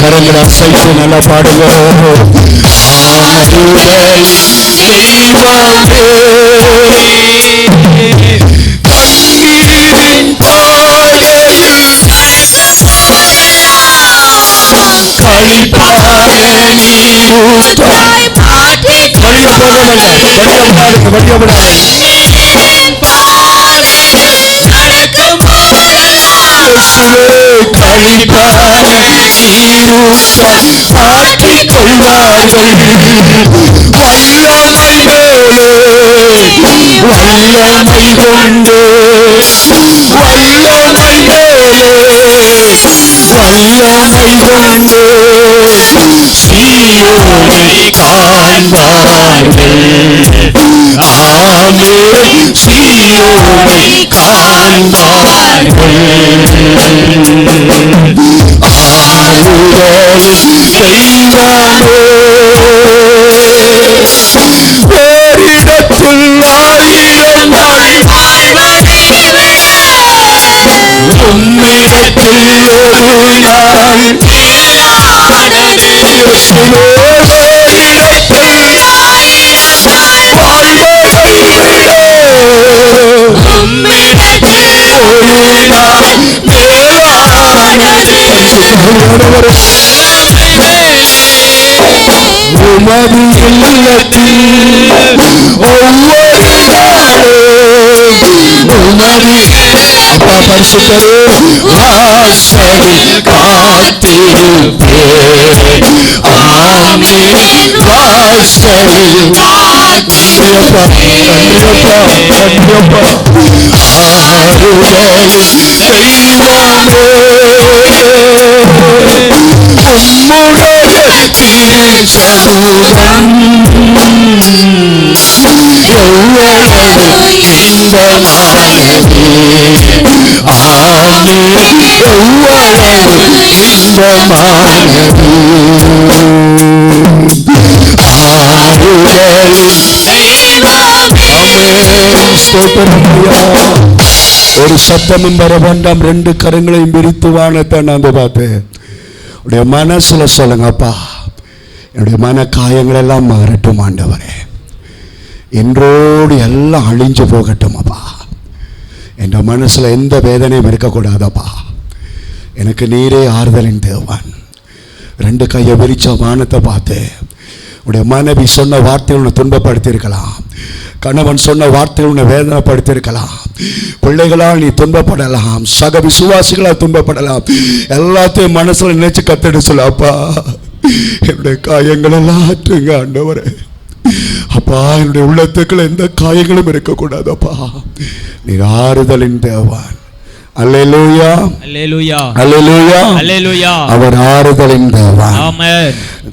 கரங்களை அசைத்து நல்லா பாடுகிறோம். ஆறுதலின் கண்ணீரின் பாதையில் கழிப்பாக நீரூற்றாய் மாற்றி மாற்றிக் கொள்வார்கள். வல்லமை மேலே வல்லமை கொண்டு, வல்லமை மேலே வல்லமை கைகொண்டு சீயோனை காண்பார்கள். ஆமென். சீயோனை காண்பார்கள். ஆறுதலின் தெய்வமே, ஓரிடத்தில் ஆயிரம் நாள் உம்மிடத்தில் ஒரு நாள் உமது இல்லத்தில் ஒவ்வொரு நாளும் உமது அப்பா பரிசுத்தரே வாசலில் காத்திருப்பேன். ஆமென். வாசலில் கண்டிப்பா ஆறுதலின் தெய்வமே, உம்முடைய சமூகம் எவ்வளவு இன்பமானது. ஆமென். எவ்வளவு இன்பமானது. ஆறுதலின் தெய்வமே. ஆமென். ஸ்தோத்திரம் ஐயா. ஒரு சத்தமும் வர வேண்டாம். ரெண்டு கரங்களையும் விரித்து வானத்தை நான் பார்த்தேன். உடைய மனசுல சொல்லுங்க, அப்பா என்னுடைய மன காயங்கள் எல்லாம் மாறட்டும் ஆண்டவரே. இன்றோடு எல்லாம் அழிஞ்சு போகட்டும் அப்பா. என் மனசுல எந்த வேதனையும் இருக்கக்கூடாதப்பா. எனக்கு நீரே ஆறுதலின் தேவன். ரெண்டு கையை விரிச்ச வானத்தை பார்த்து, உடைய மனைவி சொன்ன வார்த்தைகள் உன்னை துன்பப்படுத்தியிருக்கலாம். கணவன் சொன்ன வார்த்தைகள் உன்னை வேதனைப்படுத்தியிருக்கலாம். பிள்ளைகளால் நீ துன்பப்படலாம். சக விசுவாசிகளால் துன்பப்படலாம். எல்லாத்தையும் மனசுல நினைச்சு கத்திட்டு சொல்ல, அப்பா என்னுடைய காயங்கள் எல்லாம் ஆற்றுங்க ஆண்டவரே. அப்பா என்னுடைய உள்ளத்துக்குள்ள எந்த காயங்களும் இருக்கக்கூடாது அப்பா. நீ ஆறுதலின் தேவன். அல்லேலூயா, அல்லேலூயா, அல்லேலூயா, அல்லேலூயா. அவர் ஆறுதலின் தேவன். ஆமென்.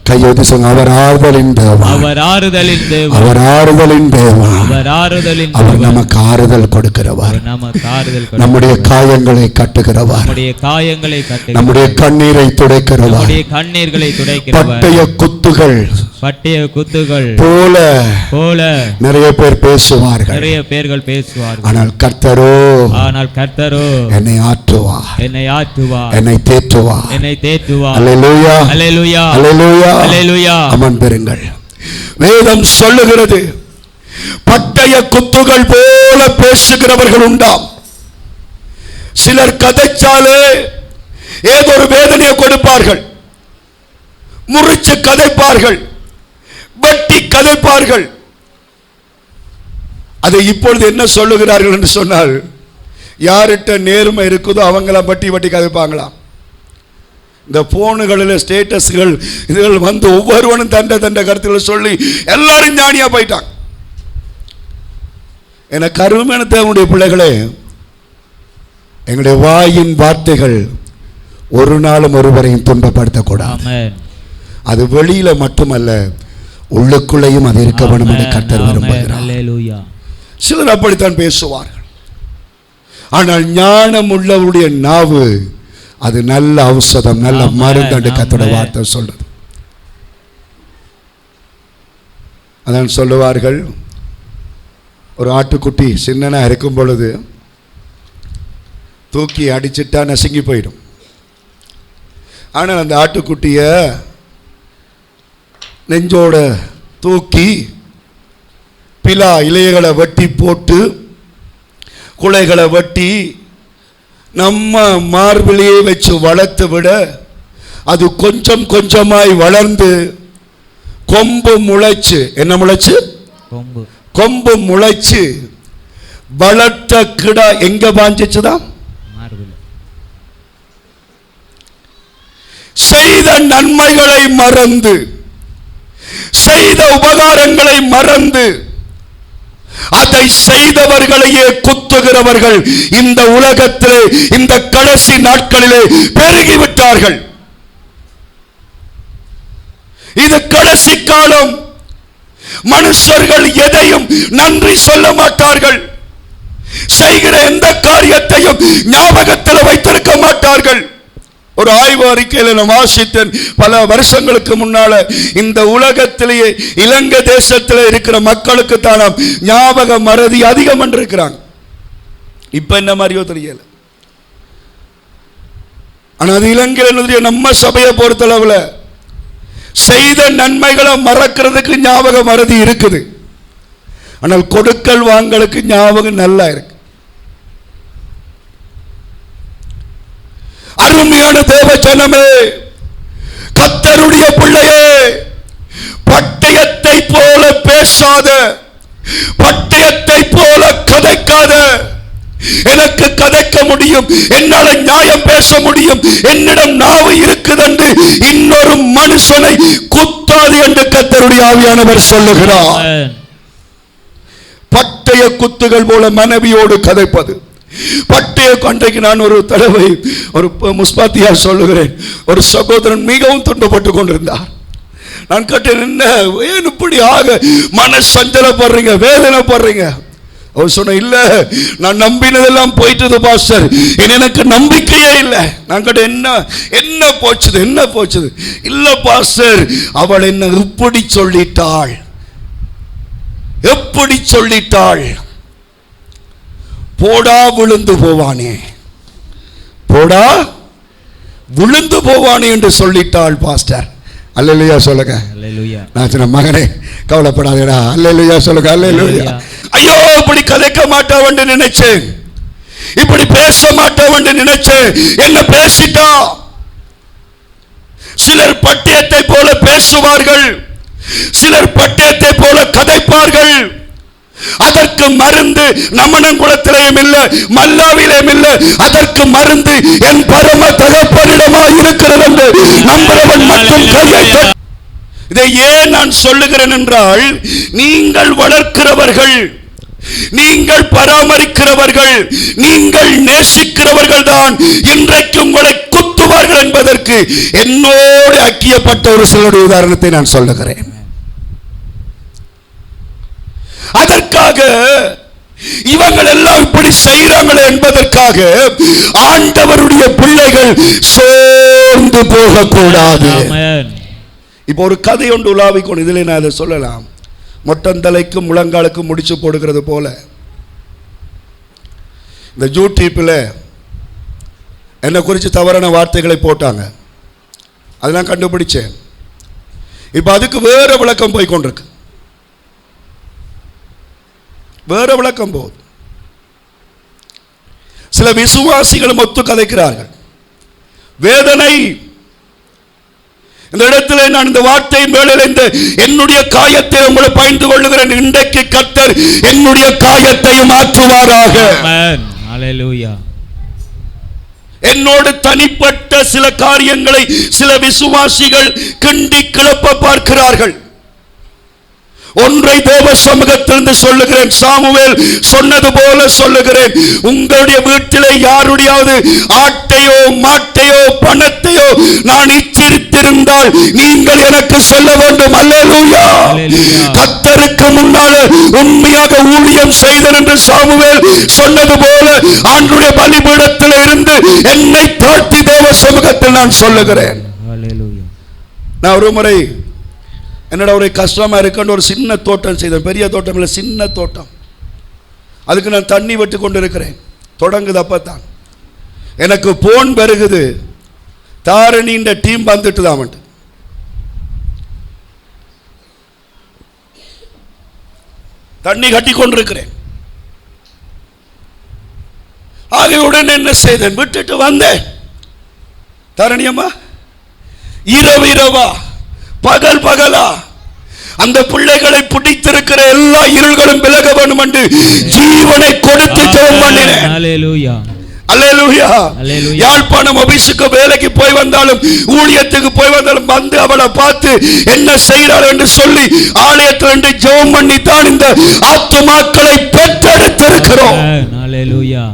கையோடு சொல்லுங்க, அவர் ஆறுதலின் தேவன். அவர் ஆறுதலின் தேவன். அவர் ஆறுதலின் தேவன். அவர் ஆறுதலின் அவர் தேவன். நமக்கு ஆறுதல் கொடுக்கிறவர். நமக்கு ஆறுதல் கொடுக்கிறவர். நம்முடைய காயங்களை கட்டுகிறவர். நம்முடைய காயங்களை கட்டுகிறவர். நம்முடைய கண்ணீரை துடைக்கிறவர். நம்முடைய கண்ணீர்களை துடைக்கிறவர். பட்டய குத்துகள் பட்டய குத்துகள் போல நிறைய பேர் பேசுவார்கள். நிறைய பேர்கள் பேசுவார்கள். ஆனால் கர்த்தரோ என்னை ஆற்றுவார், என்னை ஆற்றுவார், என்னை தேற்றுவார், என்னை தேற்றுவார். அல்லேலூயா, அல்லேலூயா, அல்லேலூயா, அல்லேலூயா. அமன் பெறுங்கள். வேதம் சொல்லுகிறது, பட்டய குத்துகள் போல பேசுகிறவர்கள் உண்டாம். சிலர் கதைச்சாலே ஏதோ ஒரு வேதனையை கொடுப்பார்கள், முறிச்சு கதைப்பார்கள், வெட்டி கதைப்பார்கள். அதை இப்பொழுது என்ன சொல்லுகிறார்கள் என்று சொன்னால், யார்கிட்ட நேர்மை இருக்குதோ அவங்கள வட்டி வட்டி கதைப்பாங்களாம். இந்த போனுகளில் ஸ்டேட்டஸ்கள் இதுகள் வந்து ஒவ்வொருவனும் தண்ட கருத்துக்களை சொல்லி எல்லாரும் ஞானியா போயிட்டாங்க. என கருமையான தேவனுடைய பிள்ளைகளே, எங்களுடைய வாயின் வார்த்தைகள் ஒரு நாளும் ஒருவரையும் துன்பப்படுத்தக்கூடாது. அது வெளியில மட்டுமல்ல, உள்ளுக்குள்ளேயும் அது இருக்க வேண்டும் என்று கர்த்தர் விரும்புகிறார். சிலர் அப்படித்தான் பேசுவார்கள். ஆனால் ஞானம் உள்ளவருடைய நாவு அது நல்ல ஔஷதம், நல்ல மருந்து என்று கர்த்தருடைய வார்த்தை சொல்றது. அதான் சொல்லுவார்கள், ஒரு ஆட்டுக்குட்டி சின்னனா இருக்கும் பொழுது தூக்கி அடிச்சுட்டா நசுங்கி போயிடும். ஆனால் அந்த ஆட்டுக்குட்டிய நெஞ்சோட தூக்கி பிலா இலைகளை வெட்டி போட்டு குலைகளை வெட்டி நம்ம மார்பிலேயே வச்சு வளர்த்து விட அது கொஞ்சம் கொஞ்சமாய் வளர்ந்து கொம்பு முளைச்சு, என்ன முளைச்சு? கொம்பு முளைச்சு வளர்த்த கிடா எங்க பாஞ்சிச்சுதான்? செய்த நன்மைகளை மறந்து, செய்த உபகாரங்களை மறந்து, அதை செய்தவர்களையே குத்துகிறவர்கள் இந்த உலகத்திலே இந்த கடைசி நாட்களிலே பெருகிவிட்டார்கள். இது கடைசி காலம். மனுஷர்கள் எதையும் நன்றி சொல்ல மாட்டார்கள். செய்கிற எந்த காரியத்தையும் ஞாபகத்தில் வைத்திருக்க மாட்டார்கள். ஒரு ஆய்வு அறிக்கையில் நான் வாசித்தேன் பல வருஷங்களுக்கு முன்னால, இந்த உலகத்திலேயே இலங்கை தேசத்தில் இருக்கிற மக்களுக்கு தான ஞாபக மறதி அதிகம் என்று இருக்கிறாங்க. இப்ப என்ன மாதிரியோ தெரியல. ஆனா அது இலங்கையில் நம்ம சபையை பொறுத்தளவுல செய்த நன்மைகளை மறக்கிறதுக்கு ஞாபக மறதி இருக்குது. ஆனால் கொடுக்கல் வாங்கலுக்கு ஞாபகம் நல்லா இருக்கு. அருமையான தேவ ஜனமே, கர்த்தருடைய பிள்ளையே, பட்டயத்தை போல பேசாத, பட்டயத்தை போல கதைக்காத. எனக்கு கதைக்க முடியும், என்னால நியாயம் பேச முடியும், என்னிடம் நாவு இருக்குது என்று இன்னொரு மனுஷனை குத்தாது என்று கர்த்தருடைய ஆவியானவர் சொல்லுகிறார். பட்டய குத்துகள் போல மனைவியோடு கதைப்பது. பட்டய கொண்டைக்கு நான் ஒரு தடவை ஒரு முஸ்பாத்தியார் சொல்லுகிறேன், ஒரு சகோதரன் மிகவும் துன்பப்பட்டு கொண்டிருந்தார். நான் கேட்டேன், என்ன ஏன் இப்படி ஆக மன சஞ்சலப்படுறீங்க, வேதனைப்படுறீங்க? அவர் சொன்ன, இல்ல நான் நம்பினதெல்லாம் போயிட்டது பாஸ்டர், எனக்கு நம்பிக்கையே இல்லை. நான் கேட்டேன், என்ன போச்சுது, என்ன போச்சுது? இல்ல பாஸ்டர், அவள் என்ன இப்படி சொல்லிட்டாள், எப்படி சொல்லிட்டாள், போடா விழுந்து போவானே, போடா விழுந்து போவானே என்று சொல்லிட்டாள் பாஸ்டர். அல்லேலூயா சொல்லுங்க. நான் சொன்ன, மகனே கவலைப்படாதேடா. அல்லேலூயா சொல்லுங்க. அல்லேலூயா. ஐயோ, இப்படி கதைக்க மாட்டான் என்று நினைச்சேன், இப்படி பேச மாட்டான் என்று நினைச்சேன், என்ன பேசிட்டா. சிலர் பட்டயத்தை போல பேசுவார்கள், சிலர் பட்டயத்தை போல கதைப்பார்கள். அதற்கு மருந்து நமனங்குளத்திலேயும் இல்ல, மல்லாவிலேயும் இல்ல. அதற்கு மருந்து என் பரம தகப்பனிடமா இருக்கிறது என்று நம்புறவன் மட்டும் கையை. இதை ஏன் நான் சொல்லுகிறேன் என்றால், நீங்கள் வளர்க்கிறவர்கள், நீங்கள் பராமரிக்கிறவர்கள், நீங்கள் நேசிக்கிறவர்கள் தான் இன்றைக்கு உங்களை குத்துவார்கள் என்பதற்கு என்னோடு ஐக்கியப்பட்ட ஒரு சிலருடைய உதாரணத்தை நான் சொல்லுகிறேன். அதற்காக இவங்கள் எல்லாம் இப்படி செய்கிறாங்களே என்பதற்காக ஆண்டவருடைய பிள்ளைகள் சோர்ந்து போகக்கூடாது. இப்போ ஒரு கதை ஒன்று உலாவிக்கொண்டு இதில் நான் அதை சொல்லலாம். மொட்டந்தலைக்கு முழங்காலுக்கு முடிச்சு போடுகிறது போல இந்த யூடியூப்பில் என்னை குறித்து தவறான வார்த்தைகளை போட்டாங்க, அதெல்லாம் கண்டுபிடிச்சேன். இப்போ அதுக்கு வேற விளக்கம் போய் கொண்டிருக்கு, வேற விளக்கம் போகுது. சில விசுவாசிகளும் ஒத்து கதைக்கிறார்கள். வேதனை இந்த இடத்துல நான் இந்த வார்த்தையின் வேளையில் இந்த என்னுடைய காயத்தை உங்களை பகிர்ந்து கொள்ளுகிறேன். இன்றைக்கு கர்த்தர் என்னுடைய காயத்தை மாற்றுவாராக. ஹல்லேலூயா. என்னோடு தனிப்பட்ட சில காரியங்களை சில விசுவாசிகள் கிண்டி கிளப்ப பார்க்கிறார்கள். ஒன்றை தேவ சமூகத்திலிருந்து சொல்லுகிறேன், சாமுவேல் சொன்னது போல சொல்லுகிறேன். உங்களுடைய வீட்டிலே யாருடையாவது ஆட்டையோ மாட்டையோ பணத்தையோ நான் இச்சிருத்திருந்தால் நீங்கள் எனக்கு சொல்ல வேண்டும். அல்லேலூயா. கர்த்தருக்கு முன்னால உண்மையாக ஊழியம் செய்தேன் என்று சாமுவேல் சொன்னது போல ஆண்டுடைய பலிபீடத்தில் இருந்து என்னை தாழ்த்தி தேவ சமூகத்தில் நான் சொல்லுகிறேன். நான் ஒரு முறை என்னோட ஒரு கஷ்டமாக இருக்குன்னு ஒரு சின்ன தோட்டம் செய்தேன். பெரிய தோட்டம் இல்லை, சின்ன தோட்டம். அதுக்கு நான் தண்ணி விட்டு கொண்டு இருக்கிறேன். தொடங்குது அப்பத்தான் எனக்கு போன் பெருகுது, தாரணின்ற டீம் வந்துட்டு தான். தண்ணி கட்டி கொண்டிருக்கிறேன். ஆகையுடன் என்ன செய்தேன், விட்டுட்டு வந்தேன். தாரணியம்மா, இரவு இரவா பகல் பகலா அந்த பிள்ளைகளை பிடித்திருக்கிற எல்லா இருள்களும் விலக வேண்டும் என்று ஜீவனை கொடுத்து ஜெபம் பண்ணினேன். அல்லேலூயா. அல்லேலூயா. யாழ்ப்பாணம் ஆபீஸுக்கு வேலைக்கு போய் வந்தாலும் ஊழியத்துக்கு போய் வந்தாலும் வந்து அவளை பார்த்து என்ன செய்கிறாள் என்று சொல்லி ஆலயத்தில் ஜெபம் பண்ணி தான் இந்த ஆத்துமாக்களை பெற்றெடுத்திருக்கிறோம். அல்லேலூயா.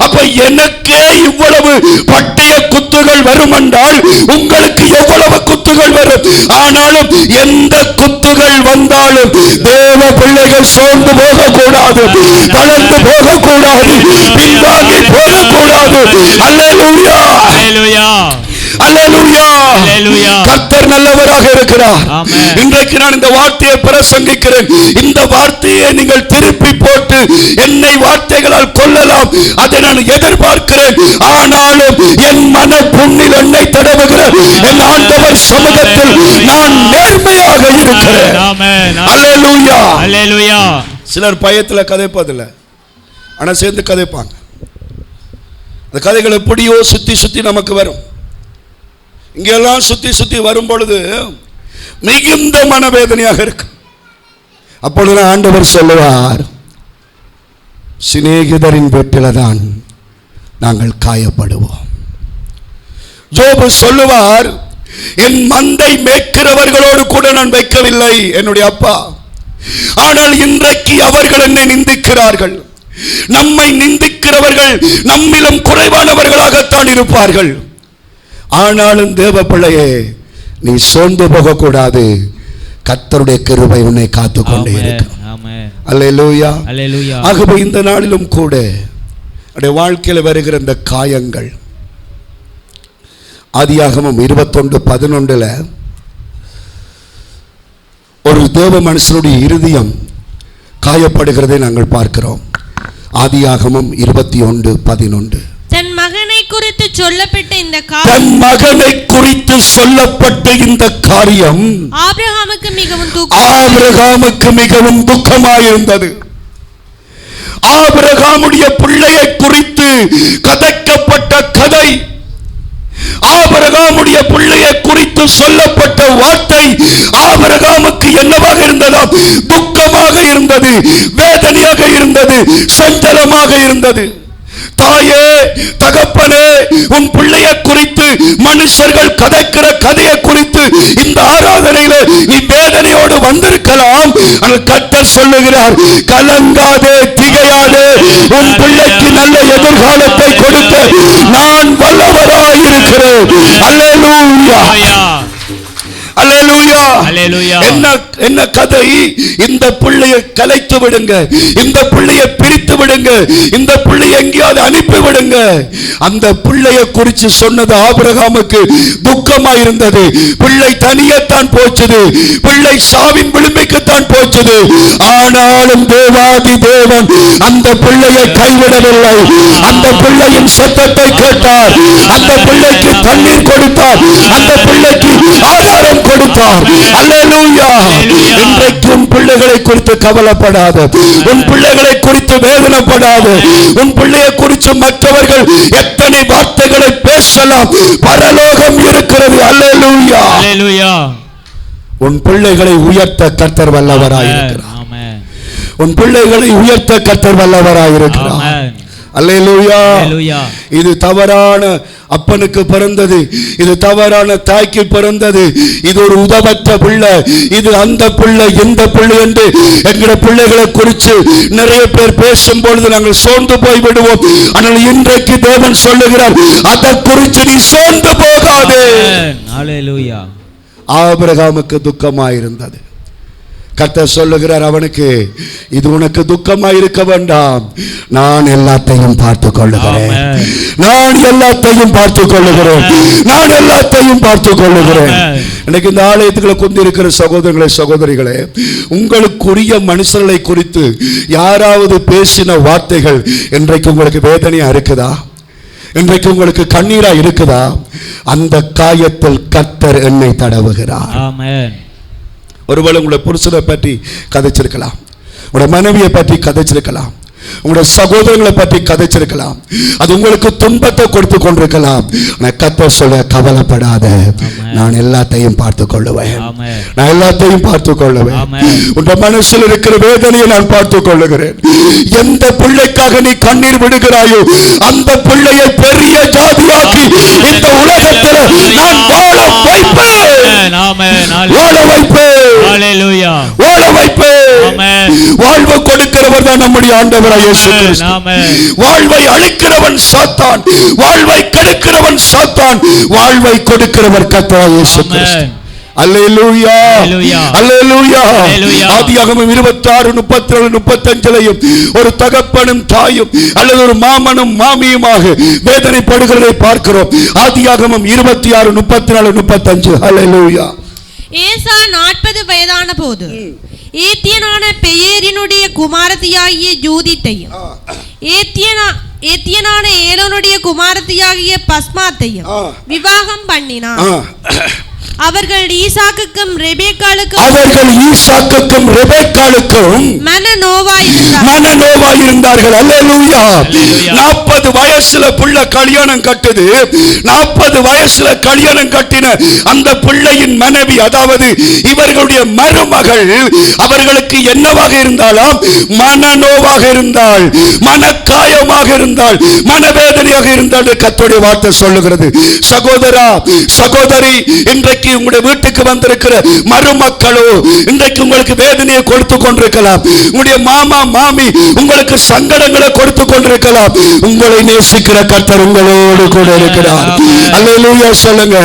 அப்ப எனக்கே இவ்வளவு பட்டய குத்துகள் வரும் என்றால் உங்களுக்கு எவ்வளவு குத்து குத்துகள் வரும். ஆனாலும் எந்த குத்துகள் வந்தாலும் தேவ பிள்ளைகள் சோர்ந்து போகக்கூடாது, தளர்ந்து போகக்கூடாது, பின்வாங்கி போகக்கூடாது. அல்லேலூயா, அல்லேலூயா, அல்லேலூயா. கர்த்தர் நல்லவராக இருக்கிறார். இன்றைக்கு நான் இந்த வார்த்தையை பிரசங்கிக்கிறேன். இந்த வார்த்தையை நீங்கள் திருப்பி போட்டு என்னை வார்த்தைகளால் கொல்லலாம், அதை நான் எதிர்பார்க்கிறேன். ஆனாலும் என் மன புண்ணில் என்னை தடவுகிற என் ஆண்டவர் சமூகத்தில் நான் நேர்மையாக இருக்கிறேன். அல்லேலூயா, அல்லேலூயா. சிலர் பயத்துல கதைப்பதில்லை, ஆனா சேர்ந்து கதைப்பாங்க. அந்த கதைகள் எப்படியோ சுத்தி சுத்தி நமக்கு வரும். இங்கெல்லாம் சுத்தி சுத்தி வரும் பொழுது மிகுந்த மனவேதனையாக இருக்கு. அப்பொழுது ஆண்டவர் சொல்லுவார், சிநேகிதரின் வீட்டில்தான் நாங்கள் காயப்படுவோம். யோபு சொல்லுவார், என் மந்தை மேய்க்கிறவர்களோடு கூட நான் வைக்கவில்லை என்னுடைய அப்பா, ஆனால் இன்றைக்கு அவர்கள் என்னை நிந்திக்கிறார்கள். நம்மை நிந்திக்கிறவர்கள் நம்மிலும் குறைவானவர்களாகத்தான் இருப்பார்கள். ஆனாலும் தேவ பிள்ளையே, நீ சோர்ந்து போகக்கூடாது. கர்த்தருடைய கிருபை உன்னை காத்துக்கொண்டே இருக்கும். அல்லேலூயா, அல்லேலூயா. ஆகவே இந்த நாளிலும் கூட நம்முடைய வாழ்க்கையில் வருகிற இந்த காயங்கள், ஆதியாகமம் 21:11 ஒரு தேவ மனுஷனுடைய இருதயம் காயப்படுகிறதை நாங்கள் பார்க்கிறோம். ஆதியாகமம் 21:11 தன் மகனை குறித்து சொல்லப்பட்ட இந்த காரியம் ஆபிரகாமுக்கு மிகவும் துக்கமாயிருந்தது. ஆபிரகாமுடைய பிள்ளையை குறித்து கதைக்கப்பட்ட கதை, ஆபிரகாமுடைய பிள்ளையை குறித்து சொல்லப்பட்ட வார்த்தை ஆபிரகாமுக்கு என்னவாக இருந்ததா? துக்கமாக இருந்தது, வேதனையாக இருந்தது, சஞ்சலமாக இருந்தது. தாயே, தகப்பனே, உன் பிள்ளையை குறித்து மனுஷர்கள் கதைக்கிற கதையை குறித்து இந்த ஆராதனையில நீ வேதனையோடு வந்திருக்கலாம். கர்த்தர் சொல்லுகிறார், கலங்காதே, திகையாதே, உன் பிள்ளைக்கு நல்ல எதிர்காலத்தை கொடுக்க நான் வல்லவராய் இருக்கிறேன். அல்லேலூயா, அல்லேலூயா, அல்லேலூயா. என்ன கதை? இந்த பிள்ளையை கலைத்து விடுங்க, இந்த பிள்ளையை பிரித்து விடுங்க, இந்த பிள்ளையை எங்கேயாவது அனுப்பி விடுங்க. அந்த பிள்ளையை குறித்து சொன்னது ஆபிரகாமுக்கு துக்கமா இருந்தது. பிள்ளை தனியத்தான் போச்சது, பிள்ளை சாவின் விளிம்பைக்குத்தான் போச்சது. ஆனாலும் தேவாதி தேவன் அந்த பிள்ளையை கைவிடவில்லை. அந்த பிள்ளையின் சத்தத்தை கேட்டார், அந்த பிள்ளைக்கு தண்ணீர் கொடுத்தார், அந்த பிள்ளைக்கு ஆகாரம் கொடுத்தார். அல்லேலூயா. இன்றைக்கு உன் பிள்ளைகளை குறித்து கவலைப்படாத, உன் பிள்ளைகளை குறித்து வேதனைப்படாத, உன் பிள்ளையை குறித்து மற்றவர்கள் எத்தனை வார்த்தைகளை பேசலாம், பரலோகம் இருக்கிறது. அல்லேலூயா, அல்லேலூயா. உன் பிள்ளைகளை உயர்த்த கர்த்தர் வல்லவராய் இருக்கிறார். உன் பிள்ளைகளை உயர்த்த கர்த்தர் வல்லவராய் இருக்கிறார். அல்லேலூயா. இது தவறான அப்பனுக்கு பிறந்தது, இது தவறான தாய்க்கு பிறந்தது, இது ஒரு உதவற்ற பிள்ளை, இது அந்த பிள்ளை இந்த பிள்ளை என்று என்கிற பிள்ளைகளை குறித்து நிறைய பேர் பேசும் பொழுது நாங்கள் சோர்ந்து போய் விடுவோம். ஆனால் இன்றைக்கு தேவன் சொல்லுகிறார், அதை குறித்து நீ சோர்ந்து போகாதே. அல்லேலூயா. ஆபிரகாமுக்கு துக்கமாயிருந்தது. கர்த்தர் சொல்லுகிறார் அவனுக்கு, இது உனக்கு துக்கமா இருக்க வேண்டாம், நான் எல்லாத்தையும் பார்த்துக் கொள்ளுகிறேன், நான் எல்லாத்தையும் பார்த்துக் கொள்ளுகிறேன், நான் எல்லாத்தையும் பார்த்துக் கொள்ளுகிறேன். இன்னைக்கு இந்த ஆலயத்துக்குள்ள குந்தி இருக்கிற சகோதரர்களே, சகோதரிகளே, உங்களுக்குரிய மனுஷர்களை குறித்து யாராவது பேசின வார்த்தைகள் இன்றைக்கு உங்களுக்கு வேதனையா இருக்குதா? இன்றைக்கு உங்களுக்கு கண்ணீரா இருக்குதா? அந்த காயத்தில் கர்த்தர் என்னை தடவுகிறார். ஆமென். ஒருவேளை உங்களுடைய புருஷனை பற்றி கதைச்சிருக்கலாம், உங்களுடைய மனைவியை பற்றி கதைச்சிருக்கலாம், உங்களுடைய சகோதரங்களை பற்றி கதைச்சிருக்கலாம். அது உங்களுக்கு துன்பத்தை கொடுத்து கொண்டிருக்கலாம். கர்த்தர் சொல்ல, கவலைப்படாத, நான் எல்லாத்தையும் பார்த்துக் கொள்ளுவேன், நான் எல்லாத்தையும் பார்த்துக் கொள்ளுவேன். உன் மனசில் இருக்கிற வேதனையை நான் பார்த்துக் கொள்ளுகிறேன். எந்த பிள்ளைக்காக நீ கண்ணீர் விடுகிறாயோ அந்த பிள்ளையை பெரிய ஜாதியாக்கி இந்த உலகத்தில் நான் வாழ வைப்பேன், வாழ வைப்பேன், வாழ வைப்பேன். வாழ்வு கொடுக்கிறவர் தான் நம்முடைய ஆண்டவர். வாழ்வை அழிக்கிறவன் சாத்தான், வாழ்வை கெடுக்கிறவன் சாத்தான், வாழ்வை கொடுக்கிறவர் கர்த்தர் இயேசு கிறிஸ்து. அல்லேலூயா அல்லேலூயா. ஆதியாகமம் 26:34-35 ஒரு தகப்பனும் தாயும் அல்லது ஒரு மாமனும் மாமியுமாக வேதனைப்படுகிறதை பார்க்கிறோம். ஆதியாகமம் 26:34-35. அல்லேலூயா. ஏசா 40 வயதான போது ஏத்தியனான பெயேரினுடைய குமாரத்தியாகிய ஜூதித்தையும் ஏத்தியனான ஏலோனுடைய குமாரத்தியாகிய பஸ்மாத்தையும் விவாகம் பண்ணினான். அவர்கள் ஈசாக்குக்கும் ரெபேக்காளுக்கும் மனநோவாயிருந்தார்கள். அல்லேலூயா. 40 வயசுல புள்ள கல்யாணம் கட்டுது. 40 வயசுல கல்யாணம் கட்டின அந்த பிள்ளையின் மனைவி, அதாவது இவர்களுடைய மருமகள், அவர்களுக்கு என்னவாக இருந்தாலும் மனநோவாக இருந்தாள், மனக்காயமாக இருந்தாள், மனவேதனையாக இருந்தாள். கர்த்தருடைய வார்த்தை சொல்லுகிறது. சகோதரா சகோதரி, இன்றைக்கு உங்களுடைய வீட்டுக்கு வந்திருக்கிற மருமக்களோ இன்றைக்கு உங்களுக்கு வேதனையை கொடுத்து கொண்டிருக்கலாம். உங்களுடைய மாமா மாமி உங்களுக்கு சங்கடங்களை கொடுத்து கொண்டிருக்கலாம். உங்களை நேசிக்கிற கர்த்தர் உங்களோடு கூட இருக்கிறார். அல்லேலூயா சொல்லுங்க.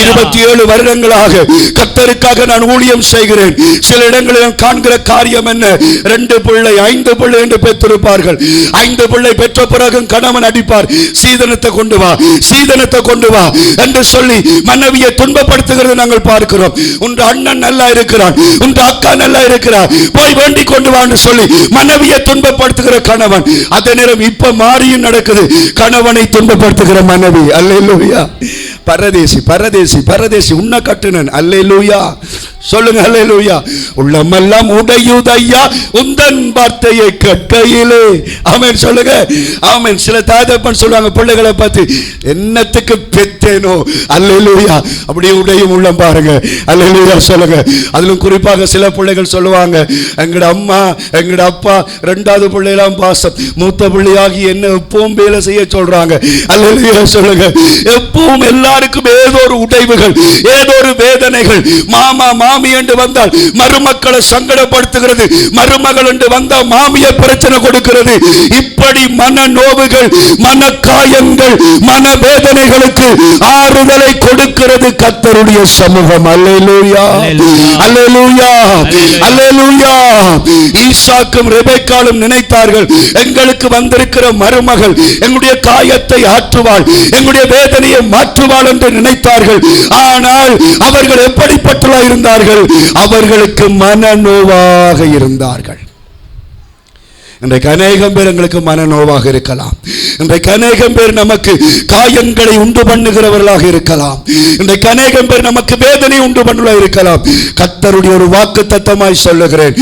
27 வருடங்களாக கர்த்தருக்காக நான் ஊழியம் செய்கிறேன். சில இடங்களில் காண்கிற காரியம் என்ன? 2 பிள்ளை 5 பிள்ளை என்று பெற்றிருப்பார்கள். 5 பிள்ளை பெற்ற பிறகு கணவன் அடிப்பார், சீதனத்தை கொண்டு வா, சீதனத்தை கொண்டு வா என்று சொல்லி மனைவியை துன்பப்படுத்துகிறது நாங்கள் பார்க்கிறோம். உன் அண்ணன் நல்லா இருக்கிறான், உன் அக்கா நல்லா இருக்கிறார், போய் வேண்டிக் கொண்டு வான்னு சொல்லி மனைவியை துன்பப்படுத்துகிற கணவன். அதே நேரம் இப்ப மாறியும் நடக்குது, கணவனை துன்பப்படுத்துகிற மனைவி. அல்லேலூயா. பரதேசி பரதேசி பரதேசி உன்ன கட்டுனன். அல்லேலூயா சொல்லுங்க. அல்லேலூயா. உள்ளமெல்லாம் உடையுதையா உந்தன் வார்த்தையை கட்டையிலே. ஆமென் சொல்லுங்க. ஆமென். சில தாதப்பன் சொல்லுவாங்க பிள்ளைகளை பார்த்து, என்னத்துக்கு பெத்தேனோ. அல்லேலூயா. அப்படியே உடையும் உள்ளம் பாருங்க. அல்லேலூயா சொல்லுங்க. அதிலும் குறிப்பாக சில பிள்ளைகள் சொல்லுவாங்க, எங்கட அம்மா எங்கட அப்பா 2வது பிள்ளைலாம் பாசம், மூத்த பிள்ளையாகி என்ன எப்பவும் வேலை செய்ய சொல்றாங்க. அல்லேலூயா சொல்லுங்க. எப்பவும் எல்லாருக்கும் ஏதோ ஒரு உடைவுகள், ஏதோ ஒரு வேதனைகள். மாமா மாமி என்று வந்தால் மருமக்களை சங்கடப்படுத்துகிறது, மருமகள் என்று வந்தால் மாமிய பிரச்சனை கொடுக்கிறது. இப்படி மனநோவுகள், மனக்காயங்கள், மனவேதனைகளுக்கு ஆறுதலை கொடுக்கிறது கர்த்தருடைய சமூகம். அல்லேலூயா அல்லேலூயா அல்லேலூயா. ஈசாக்கும் ரெபெக்காளும் நினைத்தார்கள், எங்களுக்கு வந்திருக்கிற மருமகள் எங்களுடைய காயத்தை ஆற்றுவாள், எங்களுடைய வேதனையை மாற்றுவாள் என்று நினைத்தார்கள். ஆனால் அவர்கள் எப்படிப்பட்டவர்களாக இருந்தார்கள்? அவர்களுக்கு மனநோவாக இருந்தார்கள். இன்றைக்கு அநேகம் பேர் எங்களுக்கு மனநோவாக இருக்கலாம். இன்றைக்கு அநேகம் பேர் நமக்கு காயங்களை உண்டு பண்ணுகிறவர்களாக இருக்கலாம். இன்றைக்கு அநேகம் பேர் நமக்கு வேதனை உண்டு பண்ணுவதாக இருக்கலாம். கர்த்தருடைய ஒரு வாக்கு தத்தமாய் சொல்லுகிறேன்.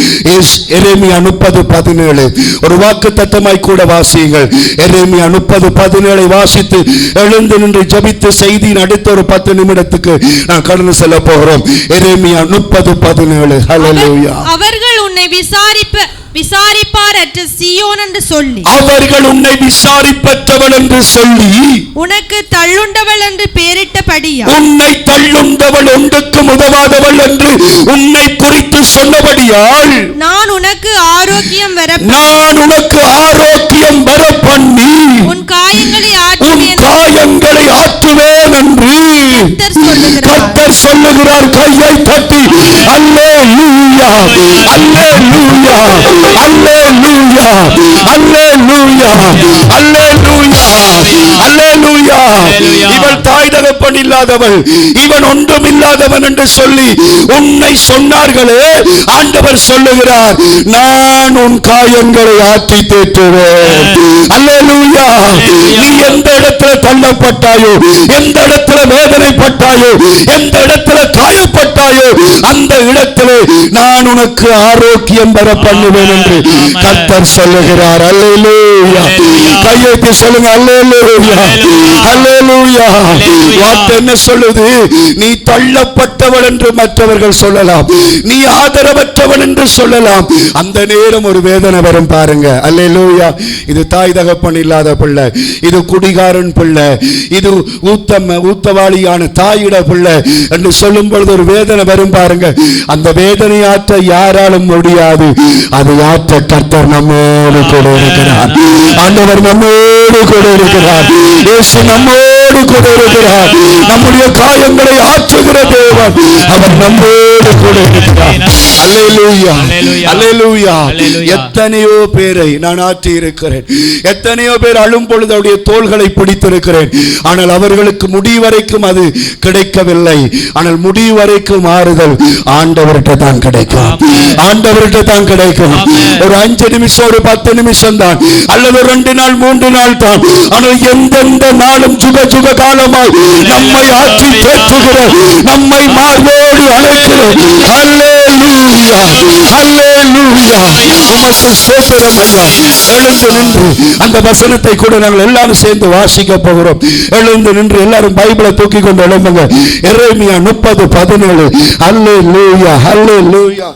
எரேமியா 30:17 ஒரு வாக்கு தத்தமாய் கூட வாசியுங்கள். எரேமியா 30:17 வாசித்து எழுந்து நின்று ஜெபித்து செய்தியின் அடுத்த ஒரு 10 நிமிடத்துக்கு நான் கடந்து செல்ல போகிறோம். எரேமியா 30:17. ஹல்லேலூயா. அவர்கள் உன்னை விசாரிப்பாரற்ற சீயோன் என்று சொல்லி, அவர்கள் உன்னை விசாரிப்பற்றவள் என்று சொல்லி, உனக்கு தள்ளுண்டவள் என்று பெயரிட்டபடியா, உன்னை தள்ளுண்டவள் ஒன்றுக்கு உதவாதவள் என்று உன்னை குறித்து சொன்னபடியால், நான் உனக்கு ஆரோக்கியம் வர பண்ணி உன் காயங்களை ஆற்றுவேன் என்று கர்த்தர் சொல்லுகிறார். கையை தட்டி அல்லேலூயா அல்லேலூயா அல்லேலூயா அல்லேலூயா அல்லேலூயா அல்லேலூயா. இவள் தாய் தகப்பன் இல்லாதவள், இவன் ஒன்றும் இல்லாதவன் என்று சொல்லி உன்னை சொன்னார்களே, ஆண்டவர் சொல்லுகிறார், நான் உன் காயங்களை ஆற்றி தேற்றுவேன். அல்லேலூயா. நீ எந்த இடத்துல தள்ளப்பட்டாயோ, எந்த இடத்துல வேதனைப்பட்டாயோ, எந்த இடத்துல காயப்பட்டாயோ, அந்த இடத்துல நான் உனக்கு ஆரோக்கியம் பெற பண்ணுவேன் என்று கர்த்தர் சொல்லுகிறார். அல்லேலூயா. கையெழுத்து சொல்லுங்க. அல்லேலூயா அல்லேலூயா. வார்த்தை என்ன சொல்லுது? நீ தள்ளப்பட்டவள் என்று மற்றவர்கள் சொல்லலாம், நீ ஆதரவற்றவள் என்று சொல்லலாம். அந்த நேரம் ஒரு வேதனை வரும் பாருங்க. அல்லேலூயா. இது தாய் தகப்பன் இல்லாத பிள்ளை, இது குடிகாரன் பிள்ளை, இது ஊத்தவாளியான தாயிட பிள்ளை என்று சொல்லும் பொழுது ஒரு வேதனை வரும் பாருங்க. அந்த வேதனை ஆற்ற யாராலும் முடியாது, அதை ஆற்ற கர்த்தர் நம்மோடு கூட இருக்கிறார். ஆண்டவர் நம்மோடு நம்மோடு கூட இருக்கிறார். இயேசு நம்மோடு கூட இருக்கிறார். நம்முடைய காயங்களை ஆற்றுகிற தேவன் அவர் நம்மோடு கூட இருக்கிறார். அல்லேலூயா, அல்லேலூயா. எத்தனையோ பேரை நான் ஆற்றி இருக்கிறேன். எத்தனையோ பேர் அழும் பொழுது அவருடைய தோள்களை பிடித்திருக்கிறேன். ஆனால் அவர்களுக்கு முடிவு வரைக்கும் அது கிடைக்கவில்லை. ஆனால் முடிவு வரைக்கும் ஆறுதல் ஆண்டவர்கிட்ட தான் கிடைக்கும். ஆண்டவர்கிட்ட தான் கிடைக்கும். ஒரு 5 நிமிஷம், ஒரு 10 நிமிஷம் தான், அல்லது 2 நாள் 3 நாள் தான். ஆனால் எந்தெந்த நாளும் சுக சுக காலமாய் நம்மை ஆற்றி தேற்றுகிற, நம்மை மார்போடு அழைக்கிற. அல்லேலூயா, அல்லேலூயா. உமக்கு ஸ்தோத்திரம் ஐயா. எழுந்து நின்று அந்த வசனத்தை கூட நாங்கள் எல்லாரும் சேர்ந்து வாசிக்க போகிறோம். எழுந்து நின்று எல்லாரும் பைபிளை தூக்கி கொண்டு எழும்புங்க. எரேமியா 30:17. அல்லேலூயா, அல்லேலூயா.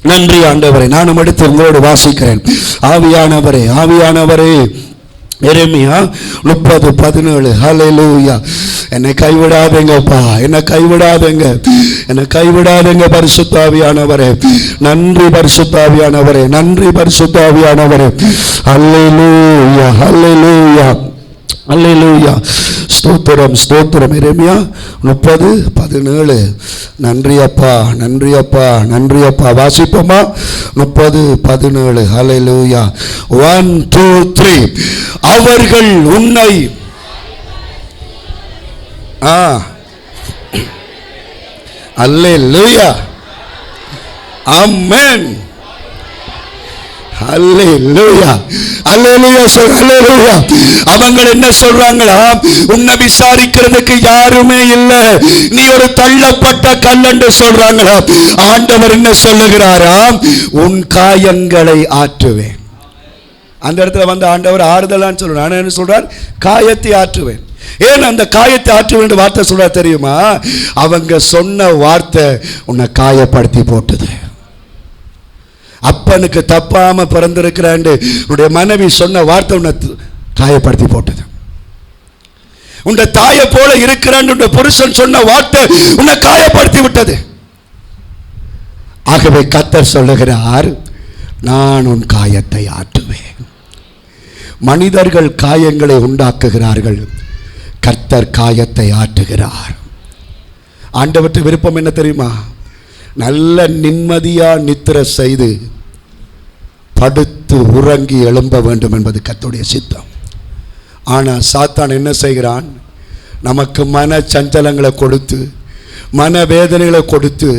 நன்றி ஆண்டவரே. நானும் எடுத்து உங்களோடு வாசிக்கிறேன். ஆவியானவரே, ஆவியானவரே. எரேமியா 30:17. ஹல்லேலூயா. என்னை கைவிடாதீங்கப்பா, என்னை கைவிடாதீங்க, என்னை கைவிடாதீங்க பரிசுத்த ஆவியானவரே. நன்றி பரிசுத்த ஆவியானவரே, நன்றி பரிசுத்த ஆவியானவரே. ஹல்லேலூயா, ஹல்லேலூயா, அல்லேலூயா. ஸ்தோத்திரம், ஸ்தோத்திரம். எரேமியா 30:17. நன்றி அப்பா, நன்றி அப்பா, நன்றி அப்பா. வாசிப்போமா? 30:17. ஹல்லேலூயா. 1 2 3. அவர்கள் உன்னை அல்லேலூயா, ஆமென். அல்லேலூயா, அல்லேலூயா, அல்லேலூயா. அவங்க என்ன சொல்றாங்களா? உன்னை விசாரிக்கிறதுக்கு யாருமே இல்லை, நீ ஒரு தள்ளப்பட்ட கல் என்று சொல்றாங்களா? ஆண்டவர் என்ன சொல்லுகிறாராம்? உன் காயங்களை ஆற்றுவேன். அந்த இடத்துல வந்து ஆண்டவர் ஆறுதலான்னு சொல்றார். நான் என்ன சொல்றார்? காயத்தை ஆற்றுவேன். ஏன் அந்த காயத்தை ஆற்றுவேன் வார்த்தை சொல்ற தெரியுமா? அவங்க சொன்ன வார்த்தை உன்னை காயப்படுத்தி போட்டது. அப்பனுக்கு தப்பாம பிறந்திருக்கிறான் உன்னுடைய மனைவி சொன்ன வார்த்தை உன்னை காயப்படுத்தி போட்டது. உன்னுடைய தாயை போல இருக்கிறான் புருஷன் சொன்ன வார்த்தை உன்னை காயப்படுத்தி விட்டது. ஆகவே கர்த்தர் சொல்லுகிறார், நான் உன் காயத்தை ஆற்றுவேன். மனிதர்கள் காயங்களை உண்டாக்குகிறார்கள், கர்த்தர் காயத்தை ஆற்றுகிறார். ஆண்டவருக்கு விருப்பம் என்ன தெரியுமா? நல்ல நிம்மதியா நித்திரை செய்து படுத்து உறங்கி எழும்ப வேண்டும் என்பது கர்த்தருடைய சித்தம். ஆனால் சாத்தான் என்ன செய்கிறான்? நமக்கு மன சஞ்சலங்களை கொடுத்து, மன வேதனைகளை கொடுத்து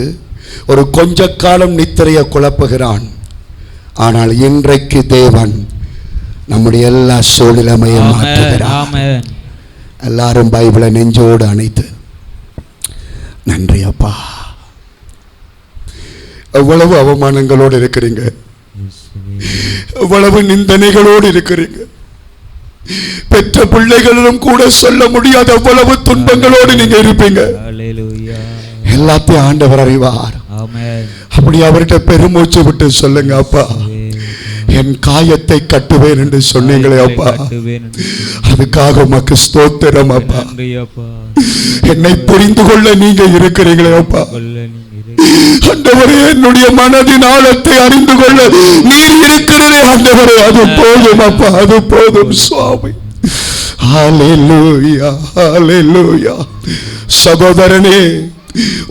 ஒரு கொஞ்ச காலம் நித்திரையை குழப்புகிறான். ஆனால் இன்றைக்கு தேவன் நம்முடைய எல்லா சூழ்நிலைமையும் மாற்றுகிறார். எல்லாரும் பைபிளை நெஞ்சோடு அணைத்து, நன்றி அப்பா. எவ்வளவு அவமானங்களோடு இருக்கிறீங்க, எவ்வளவு நிந்தனைகளோடு இருக்கிறீங்க. பெற்ற பிள்ளைகளிலும் கூட சொல்ல முடியாத எவ்வளவு துன்பங்களோடு நீங்க இருப்பீங்க. எல்லாத்தையும் ஆண்டவர் அறிவார். அப்படி அவர்கிட்ட பெருமூச்சு விட்டு சொல்லுங்க, அப்பா என் காயத்தை கட்டுவேன் என்று சொன்னீங்களே அப்பா, அதுக்காக உமக்கு ஸ்தோத்திரம் அப்பா. என்னை புரிந்து கொள்ள நீங்க இருக்கிறீங்களே அப்பா. ஆண்டவரே, என்னுடைய மனதின் ஆழத்தை அறிந்து கொள்ள நீர் இருக்கிறதே ஆண்டவரே, அது போதும் அப்பா, அது போதும் சுவாமி. ஹல்லேலூயா, ஹல்லேலூயா. சகோதரனே,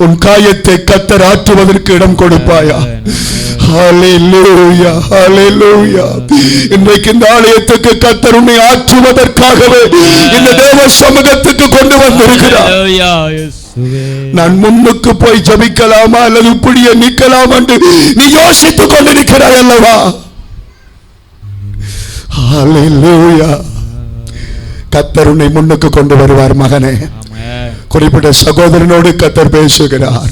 உன் காயத்தை கர்த்தர் ஆற்றுவதற்கு இடம் கொடுப்பாயா? ஹல்லேலூயா, ஹல்லேலூயா. இன்றைக்கு இந்த ஆலயத்துக்கு கர்த்தர் உன்னை ஆற்றுவதற்காகவே இந்த தேவ சமூகத்துக்கு கொண்டு வந்திருக்கிறார். நான் முன்னுக்கு போய் ஜபிக்கலாமா அல்லது இப்படியே நிற்கலாம் என்று நீ யோசித்துக் கொண்டிருக்கிறாய் அல்லவா? ஹல்லேலூயா. கர்த்தர் உன்னை முன்னுக்கு கொண்டு வருவார் மகனே. குறிப்பிட்ட சகோதரனோடு கர்த்தர் பேசுகிறார்.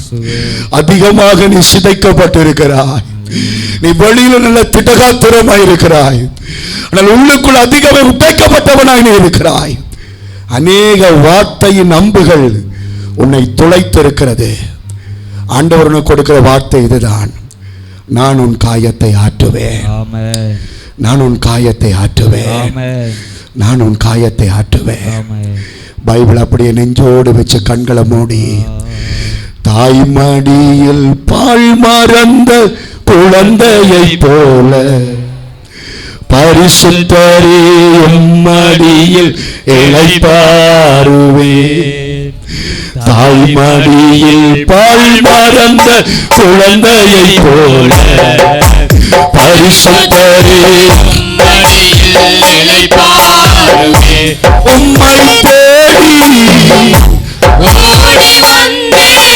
அதிகமாக நீ சிதைக்கப்பட்டிருக்கிறாய். நீ வெளியில நல்ல திடகாத்திரமாய் இருக்கிறாய், ஆனால் உள்ளுக்குள் அதிகமாக உடைக்கப்பட்டவனாய் நீ இருக்கிறாய். அநேக வார்த்தையின் அம்புகள் உன்னை துளைத்திருக்கிறது. ஆண்டவர் உனக்கு கொடுக்கிற வார்த்தை இதுதான், நான் உன் காயத்தை ஆற்றுவேன், நான் உன் காயத்தை ஆற்றுவேன், நான் உன் காயத்தை ஆற்றுவேன். பைபிள் அப்படியே நெஞ்சோடு வச்சு கண்களை மூடி, தாய்மடியில் பால் மறந்த குழந்தையை போல பரிசுத்தரே உம்மடியில் இளைப்பாறுவேன். தாய்மடியில் பால் மறந்த குழந்தையை போல பரிசுத்தரே உம்மை தேடி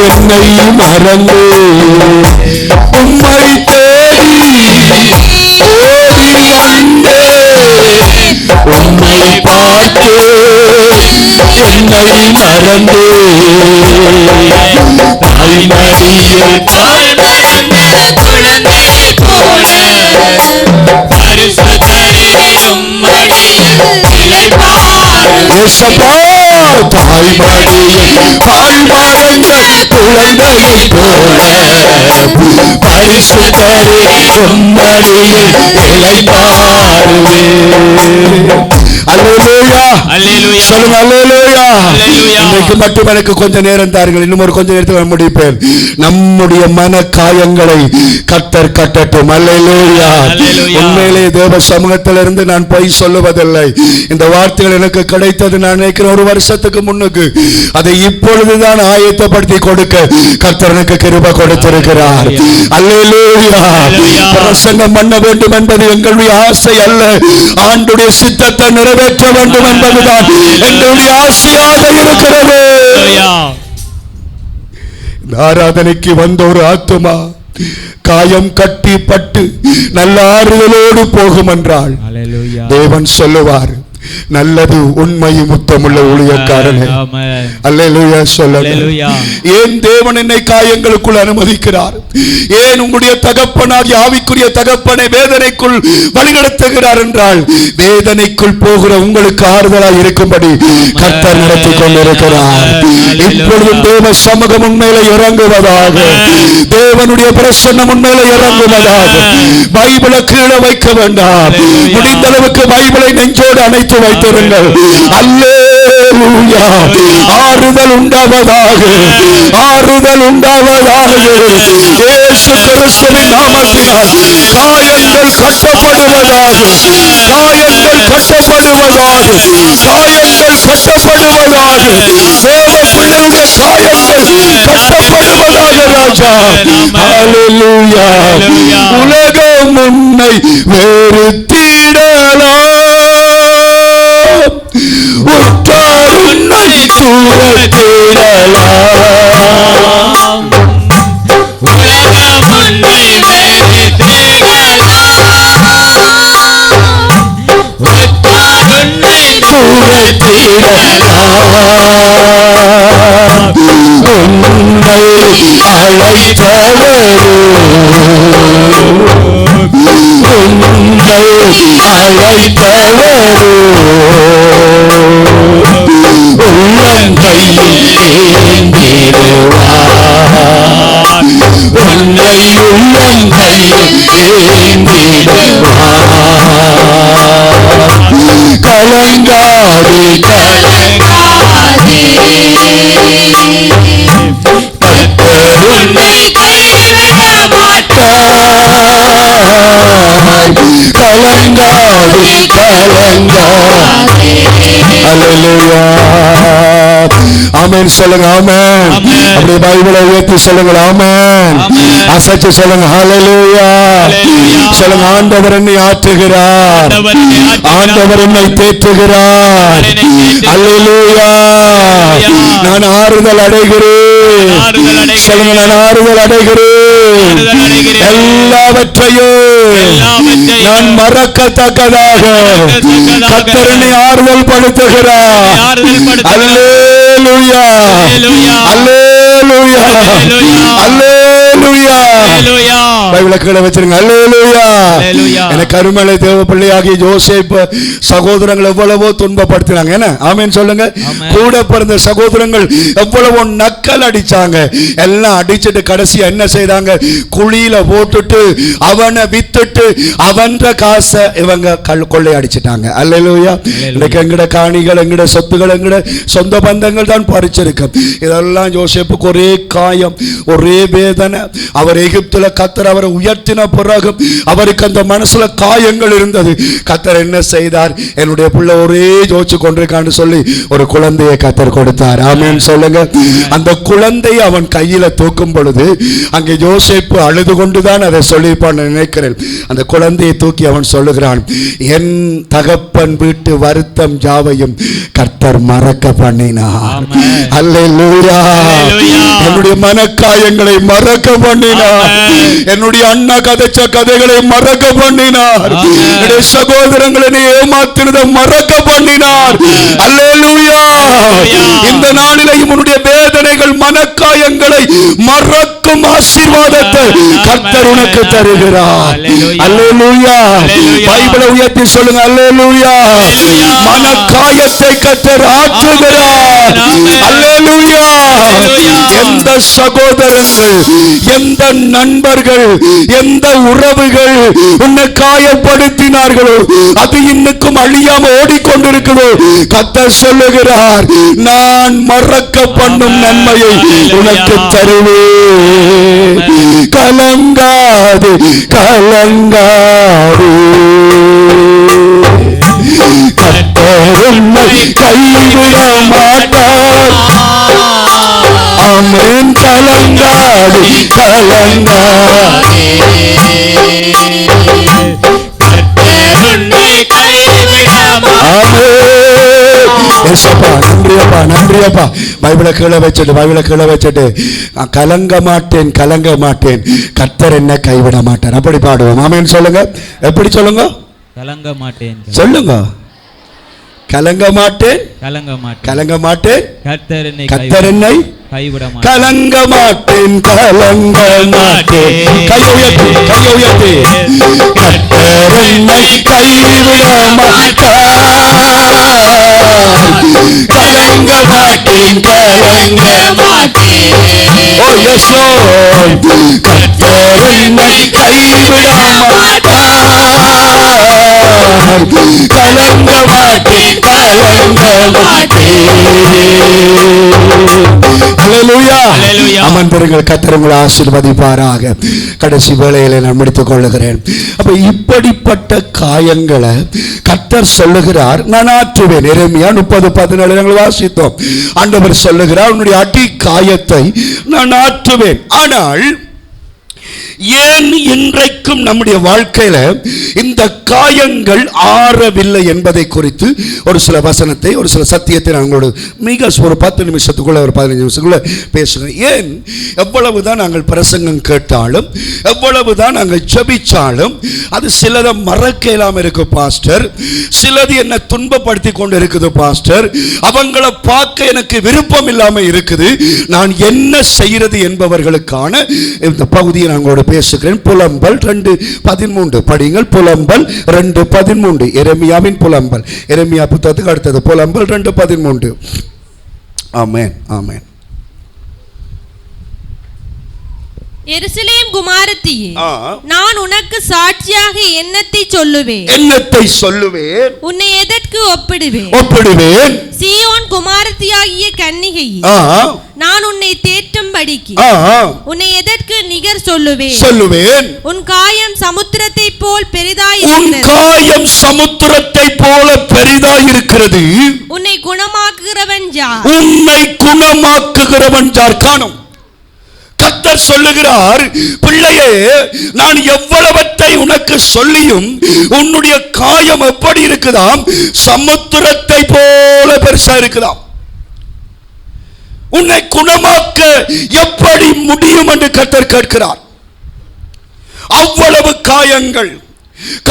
என்னை மறந்து உம்மை தேடி ஓடி வந்தே உம்மை பார்த்து என்னை மறந்து தாய்மடியில் பால் மறந்த குழந்தையை போல பரிசுத்தரே உம்மடியில் இளைப்பாறுவேன். தாய்மடியில் பால் மறந்த குழந்தையை போல பரிசுத்தரே உம்மடியில் இளைப்பாறுவேன். அல்லேலூயா, சொல்லுங்க அல்லேலூயா. இன்னைக்கு மட்டும் எனக்கு கொஞ்சம் நேரம் தாருங்கள், இன்னும் ஒரு கொஞ்ச நேரத்தில் முடிப்பேன். நம்முடைய மன காயங்களை கர்த்தர் கட்டட்டும். அல்லேலூயா. உண்மையிலே தேவ சமூகத்திலிருந்து நான் பொய் சொல்லுவதில்லை. இந்த வார்த்தைகள் எனக்கு கிடைத்தது நான் நினைக்கிறேன் 1 வருஷத்துக்கு முன்னுக்கு. அதை இப்பொழுதுதான் ஆயத்தப்படுத்தி கொடுக்க கர்த்தர் எனக்கு கிருபை கொடுத்திருக்கிறார். அல்லேலூயா. பிரசங்கம் பண்ண வேண்டும் என்பது எங்களுடைய ஆசை அல்ல, ஆண்டுடைய சித்தத்தை நிறைவேற்ற வேண்டும் என்பதுதான் எங்களுடைய ஆசையாக இருக்கிறது. ஆராதனைக்கு வந்த ஒரு ஆத்துமா காயம் கட்டி பட்டு நல்ல ஆறுதலோடு போகும் என்றால் தேவன் சொல்லுவார், நல்லது உண்மையும் முத்தமுள்ள ஊழியக்காரனே. அல்லேலூயா சொல்லுங்க. ஏன் தேவன் என்னை காயங்களுக்குள் அனுமதிக்கிறார்? ஏன் உங்களுடைய தகப்பனாகிய ஆவிக்குரிய தகப்பனை வேதனைக்குள் வழிநடத்துகிறார் என்றால், வேதனைக்குள் போகிற உங்களுக்கு ஆறுதலாய் இருக்கும்படி கர்த்தர் நடத்தி கொண்டிருக்கிறார். இப்பொழுதும் தேவ சமூகம் உண்மையில இறங்குவதாக, தேவனுடைய பிரசன்னம் உண்மையில இறங்குவதாக. பைபிளை கீழே வைக்க வேண்டாம், முடிந்த அளவுக்கு பைபிளை நெஞ்சோடு அணைத்து வைத்திருங்கள். அல்லேலூயா. ஆறுதல் உண்டாவதாக, ஆறுதல் உண்டாவதாக. இயேசு கிறிஸ்துவின் நாமத்தினால் காயங்கள் கட்டப்படுவதாக, காயங்கள் கட்டப்படுவதாக, காயங்கள் கட்டப்படுவதாக. தேவ பிள்ளையுடைய காயங்கள் கட்டப்படுவதாக ராஜா. அல்லேலூயா. உலகம் உன்னை வெறுத்திடலாம், உற்றார் உன்னை தூரத்திடலாம், உலகம் உன்னை வெறுத்திடலாம், உற்றார் உன்னை தூரத்திடலாம், உன்னை அழைத்தவரோ உன்னை அழைத்தவரோ உள்ளங்கையில் ஏந்திடுவார், உன்னை உள்ளங்கையில் ஏந்திடுவார். கலங்காதே கலங்காதே, கர்த்தர் உன்னை கைவிட மாட்டார். கலங்காதே கலங்காதே. அல்லேலூயா. ஆமென் சொல்லுங்க. ஆமென். அப்படியே பைபிளை உயர்த்தி சொல்லுங்க. ஆமென். அசைச்சு சொல்லுங்க. ஹல்லேலூயா. சொல்லுங்க. ஆண்டவர் என்னை ஆற்றுகிறார், ஆண்டவர் என்னை தேற்றுகிறார். அல்லேலூயா. நான் ஆறுதல் அடைகிறேன். சொல்லுங்க. நான் ஆறுதல் அடைகிறேன். எல்லாவற்றையும் நான் மறக்கத்தக்கதாக கர்த்தர் என்னை ஆறுதல் படுத்துகிறார். அல்லேலூயா. அல்லேலூயா. அல்லேலூயா. பைபிளை கீழே வச்சிருங்க. அல்லேலூயா. எனக்கு அருமையான தேவ பிள்ளையாகிய யோசேப்பு சகோதரங்கள் எவ்வளவோ துன்பப்படுத்தினாங்க. என்ன ஆமென் சொல்லுங்க. கூட பிறந்த சகோதரங்கள் எவ்வளவோ நக்கல் அடிச்சாங்க. எல்லாம் அடிச்சுட்டு கடைசியா என்ன செய்தாங்க? குழியில போட்டுட்டு அவனை வித்துட்டு அவன் காசை இவங்க கொள்ளை அடிச்சிட்டாங்க. அல்லேலூயா. இன்னைக்கு எங்கட காணிகள், எங்கட சொத்துகள், எங்கட சொந்த பந்தங்கள் தான் பறிச்சிருக்கு. இதெல்லாம் யோசேப்புக்கு ஒரே காயம், ஒரே வேதனை. அவர் எகிப்துல கர்த்தர் அவரை உயர்த்தின பிறகு அவருக்கு அந்த மனசுல காயங்கள் இருந்தது. கர்த்தர் என்ன செய்தார்? என்னுடைய பிள்ளை ஒரே ஜோதிச்சு கொண்டிருக்கான்னு சொல்லி ஒரு குழந்தையை கர்த்தர் கொடுத்தார். ஆமென் சொல்லுங்க. அந்த குழந்தையை அவன் கையில தூக்கும் பொழுது அங்கே யோசேப்பு அழுது கொண்டுதான் அதை சொல்லியிருப்பான் நினைக்கிறேன். அந்த குழந்தையை தூக்கி அவன் சொல்லுகிறான், என் தகப்பன் வீட்டு வருத்தம் யாவையும் கர்த்தர் மறக்க பண்ணினார். அல்லேலூயா. என்னுடைய மனக்காயங்களை மறக்க பண்ணினார். என்னுடைய அண்ணா கதைச்ச கதைகளை மறக்க பண்ணினார். என்னுடைய சகோதரங்களை ஏமாத்தினதை மறக்க பண்ணினார். அல்லேலூயா. இந்த நாளிலேயும் உன்னுடைய வேதனைகள் மனக்காயங்களை மறக்கும் ஆசீர்வாதத்தை கர்த்தர் உனக்கு தருகிறார். அல்லேலூயா. பைபிளை உயர்த்தி சொல்லுங்க. அல்லேலூயா. மனக்காயத்தை கர்த்தர் ஆற்றுகிறார். அல்லேலூயா. எந்த சகோதரர்கள், எந்த நண்பர்கள், எந்த உறவுகள் உன்னை காயப்படுத்தினார்களோ அது இன்னும் அழியாம ஓடிக்கொண்டிருக்கிறதோ கர்த்தர் சொல்லுகிறார், நான் மறக்க பண்ணும் நன்மையை உனக்கு தருவேன். கலங்காது கலங்காது, கர்த்தர் உன்னை கைவிட மாட்டார். ஆமென். கலங்காது கலங்காது, நன்றியப்பா. பைபிளை கீழே வச்சுட்டு கலங்க மாட்டேன் கலங்க மாட்டேன், கர்த்தர் என்ன கைவிட மாட்டார். அப்படி பாடுவோம். ஆமென் சொல்லுங்க. எப்படி சொல்லுங்க? கலங்க மாட்டேன் சொல்லுங்க. கலங்க மாட்டேன் கலங்க மாட்டேன், கர்த்தர் என்னை கைவிட மாட்டார். கலங்க மாட்டேன் கலங்க மாட்டேன், கையை உயர்த்தி கர்த்தர் என்னை கைவிட மாட்டார். கலங்க மாட்டேன் கலங்க மாட்டேன், ஓ எஸ் லார்ட், கர்த்தர் என்னை கைவிட மாட்டார். கலங்க மாட்டேன் கலங்க மாட்டேன். அல்லேலூயா. அமர்ந்திருங்கள். கர்த்தர் உங்களை ஆசீர்வதிப்பாராக. கடைசி வேளையிலே நான் முடித்துக் கொள்ளுகிறேன். அப்ப இப்படிப்பட்ட காயங்களை கர்த்தர் சொல்லுகிறார், நான் ஆற்றுவேன். எரேமியா 30:17 நாங்கள் வாசித்தோம். ஆண்டவர் சொல்லுகிறார், உன்னுடைய அடி காயத்தை நான் ஆற்றுவேன். ஆனால் ஏன் இன்றைக்கும் நம்முடைய வாழ்க்கையில இந்த காயங்கள் ஆறவில்லை என்பதை குறித்து ஒரு சில வசனத்தை, ஒரு சில சத்தியத்தை நாங்களோட மிக ஒரு 10 நிமிஷத்துக்குள்ள, ஒரு 15 நிமிஷத்துக்குள்ள பேசுகிறேன். ஏன் எவ்வளவுதான் நாங்கள் பிரசங்கம் கேட்டாலும், எவ்வளவுதான் நாங்கள் ஜெபிச்சாலும், அது சிலதை மறக்க இல்லாம இருக்கு பாஸ்டர், சிலது என்ன துன்பப்படுத்தி கொண்டு இருக்குது பாஸ்டர், அவங்கள பார்க்க எனக்கு விருப்பம் இல்லாம இருக்குது, நான் என்ன செய்யறது என்பவர்களுக்கான இந்த பகுதியை நாங்களோட பேசுகிறேன். புலம்பல் 2:13 படிங்கள். புலம்பல் 2:13, எரேமியாவின் புலம்பல். எரேமியா புத்தகத்துக்கு அடுத்தது புலம்பல் 2:13. ஆமென் ஆமென். எருசலேம் குமாரத்தியே, நான் உனக்கு சாட்சியாக என்னத்தை சொல்லுவேன், உன்னை எதற்கு ஒப்பிடுவேன். சீயோன் குமாரத்தியாகிய கன்னிகையே, நான் உன்னை தேற்றும்படிக்கு உன்னை எதற்கு நிகர் சொல்லுவேன். உன் காயம் சமுத்திரத்தை போல் பெரிதாயிருக்கிறது. உன்னை குணமாக்குகிறவன் யார்? காணும். கர்த்தர் சொல்லுகிறார், பிள்ளையே, நான் எவ்வளவத்தை உனக்கு சொல்லியும் உன்னுடைய காயம் எப்படி இருக்குதாம்? சமுத்திரத்தை போல பெருசா இருக்குதாம். உன்னை குணமாக்க எப்படி முடியும் என்று கர்த்தர் கேட்கிறார். அவ்வளவு காயங்கள்,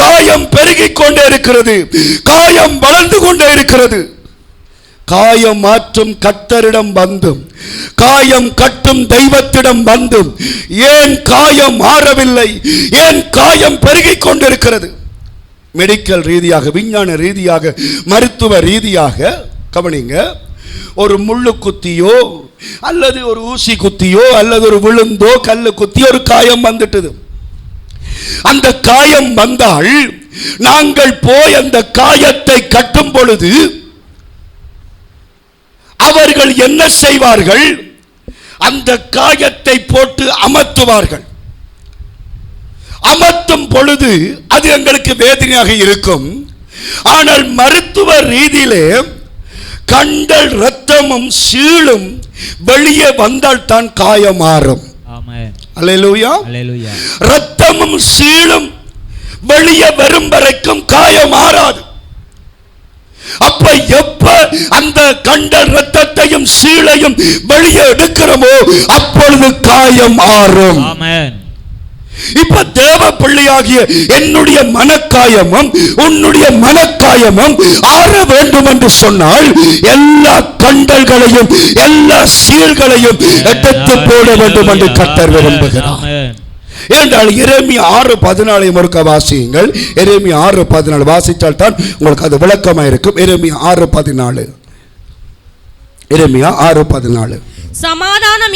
காயம் பெருகிக் கொண்டே இருக்கிறது, காயம் வளர்ந்து கொண்டே இருக்கிறது. காயம் மாற்றும் கர்த்தரிடம் வந்தும், காயம் கட்டும் தெய்வத்திடம் வந்தும் ஏன் காயம் மாறவில்லை? ஏன் காயம் பெருகிக் கொண்டிருக்கிறது? மெடிக்கல் ரீதியாக, விஞ்ஞான ரீதியாக, மருத்துவ ரீதியாக கவனிங்க. ஒரு முள்ளு குத்தியோ அல்லது ஒரு ஊசி குத்தியோ அல்லது ஒரு விழுந்தோ கல்லு குத்தியோ ஒரு காயம் வந்துட்டது. அந்த காயம் வந்தால் நாங்கள் போய் அந்த காயத்தை கட்டும் பொழுது அவர்கள் என்ன செய்வார்கள்? அந்த காயத்தை போட்டு அமர்த்துவார்கள். அமர்த்தும் பொழுது அது எங்களுக்கு வேதனையாக இருக்கும். ஆனால் மருத்துவ ரீதியிலே கண்டல் இரத்தமும் சீழும் வெளியே வந்தால் தான் காயம் மாறும். ஆமென். அல்லேலூயா. அல்லேலூயா. இரத்தமும் சீழும் வெளியே வரும் வரைக்கும் காயம் மாறாது. அப்ப எப்ப அந்த கண்டல் இரத்தத்தையும் சீழையும் வெளியே எடுக்கிறோமோ அப்பொழுது காயம் ஆறும். ஆமென். இப்ப தேவ பிள்ளையாகிய என்னுடைய மனக்காயமும் உன்னுடைய மனக்காயமும் ஆற வேண்டும் என்று சொன்னால் எல்லா கண்டல்களையும் எல்லா சீல்களையும் எடுத்து போட வேண்டும் என்று கர்த்தர் விரும்புகிறார். ஏனென்றால் எரேமியா 6:14 முறுக்க வாசியுங்கள். எரேமியா 6:14 வாசித்தால் தான் உங்களுக்கு அது விளக்கமாக இருக்கும். எரேமியா 6:14. எரேமியா 6:14. சமாதானம்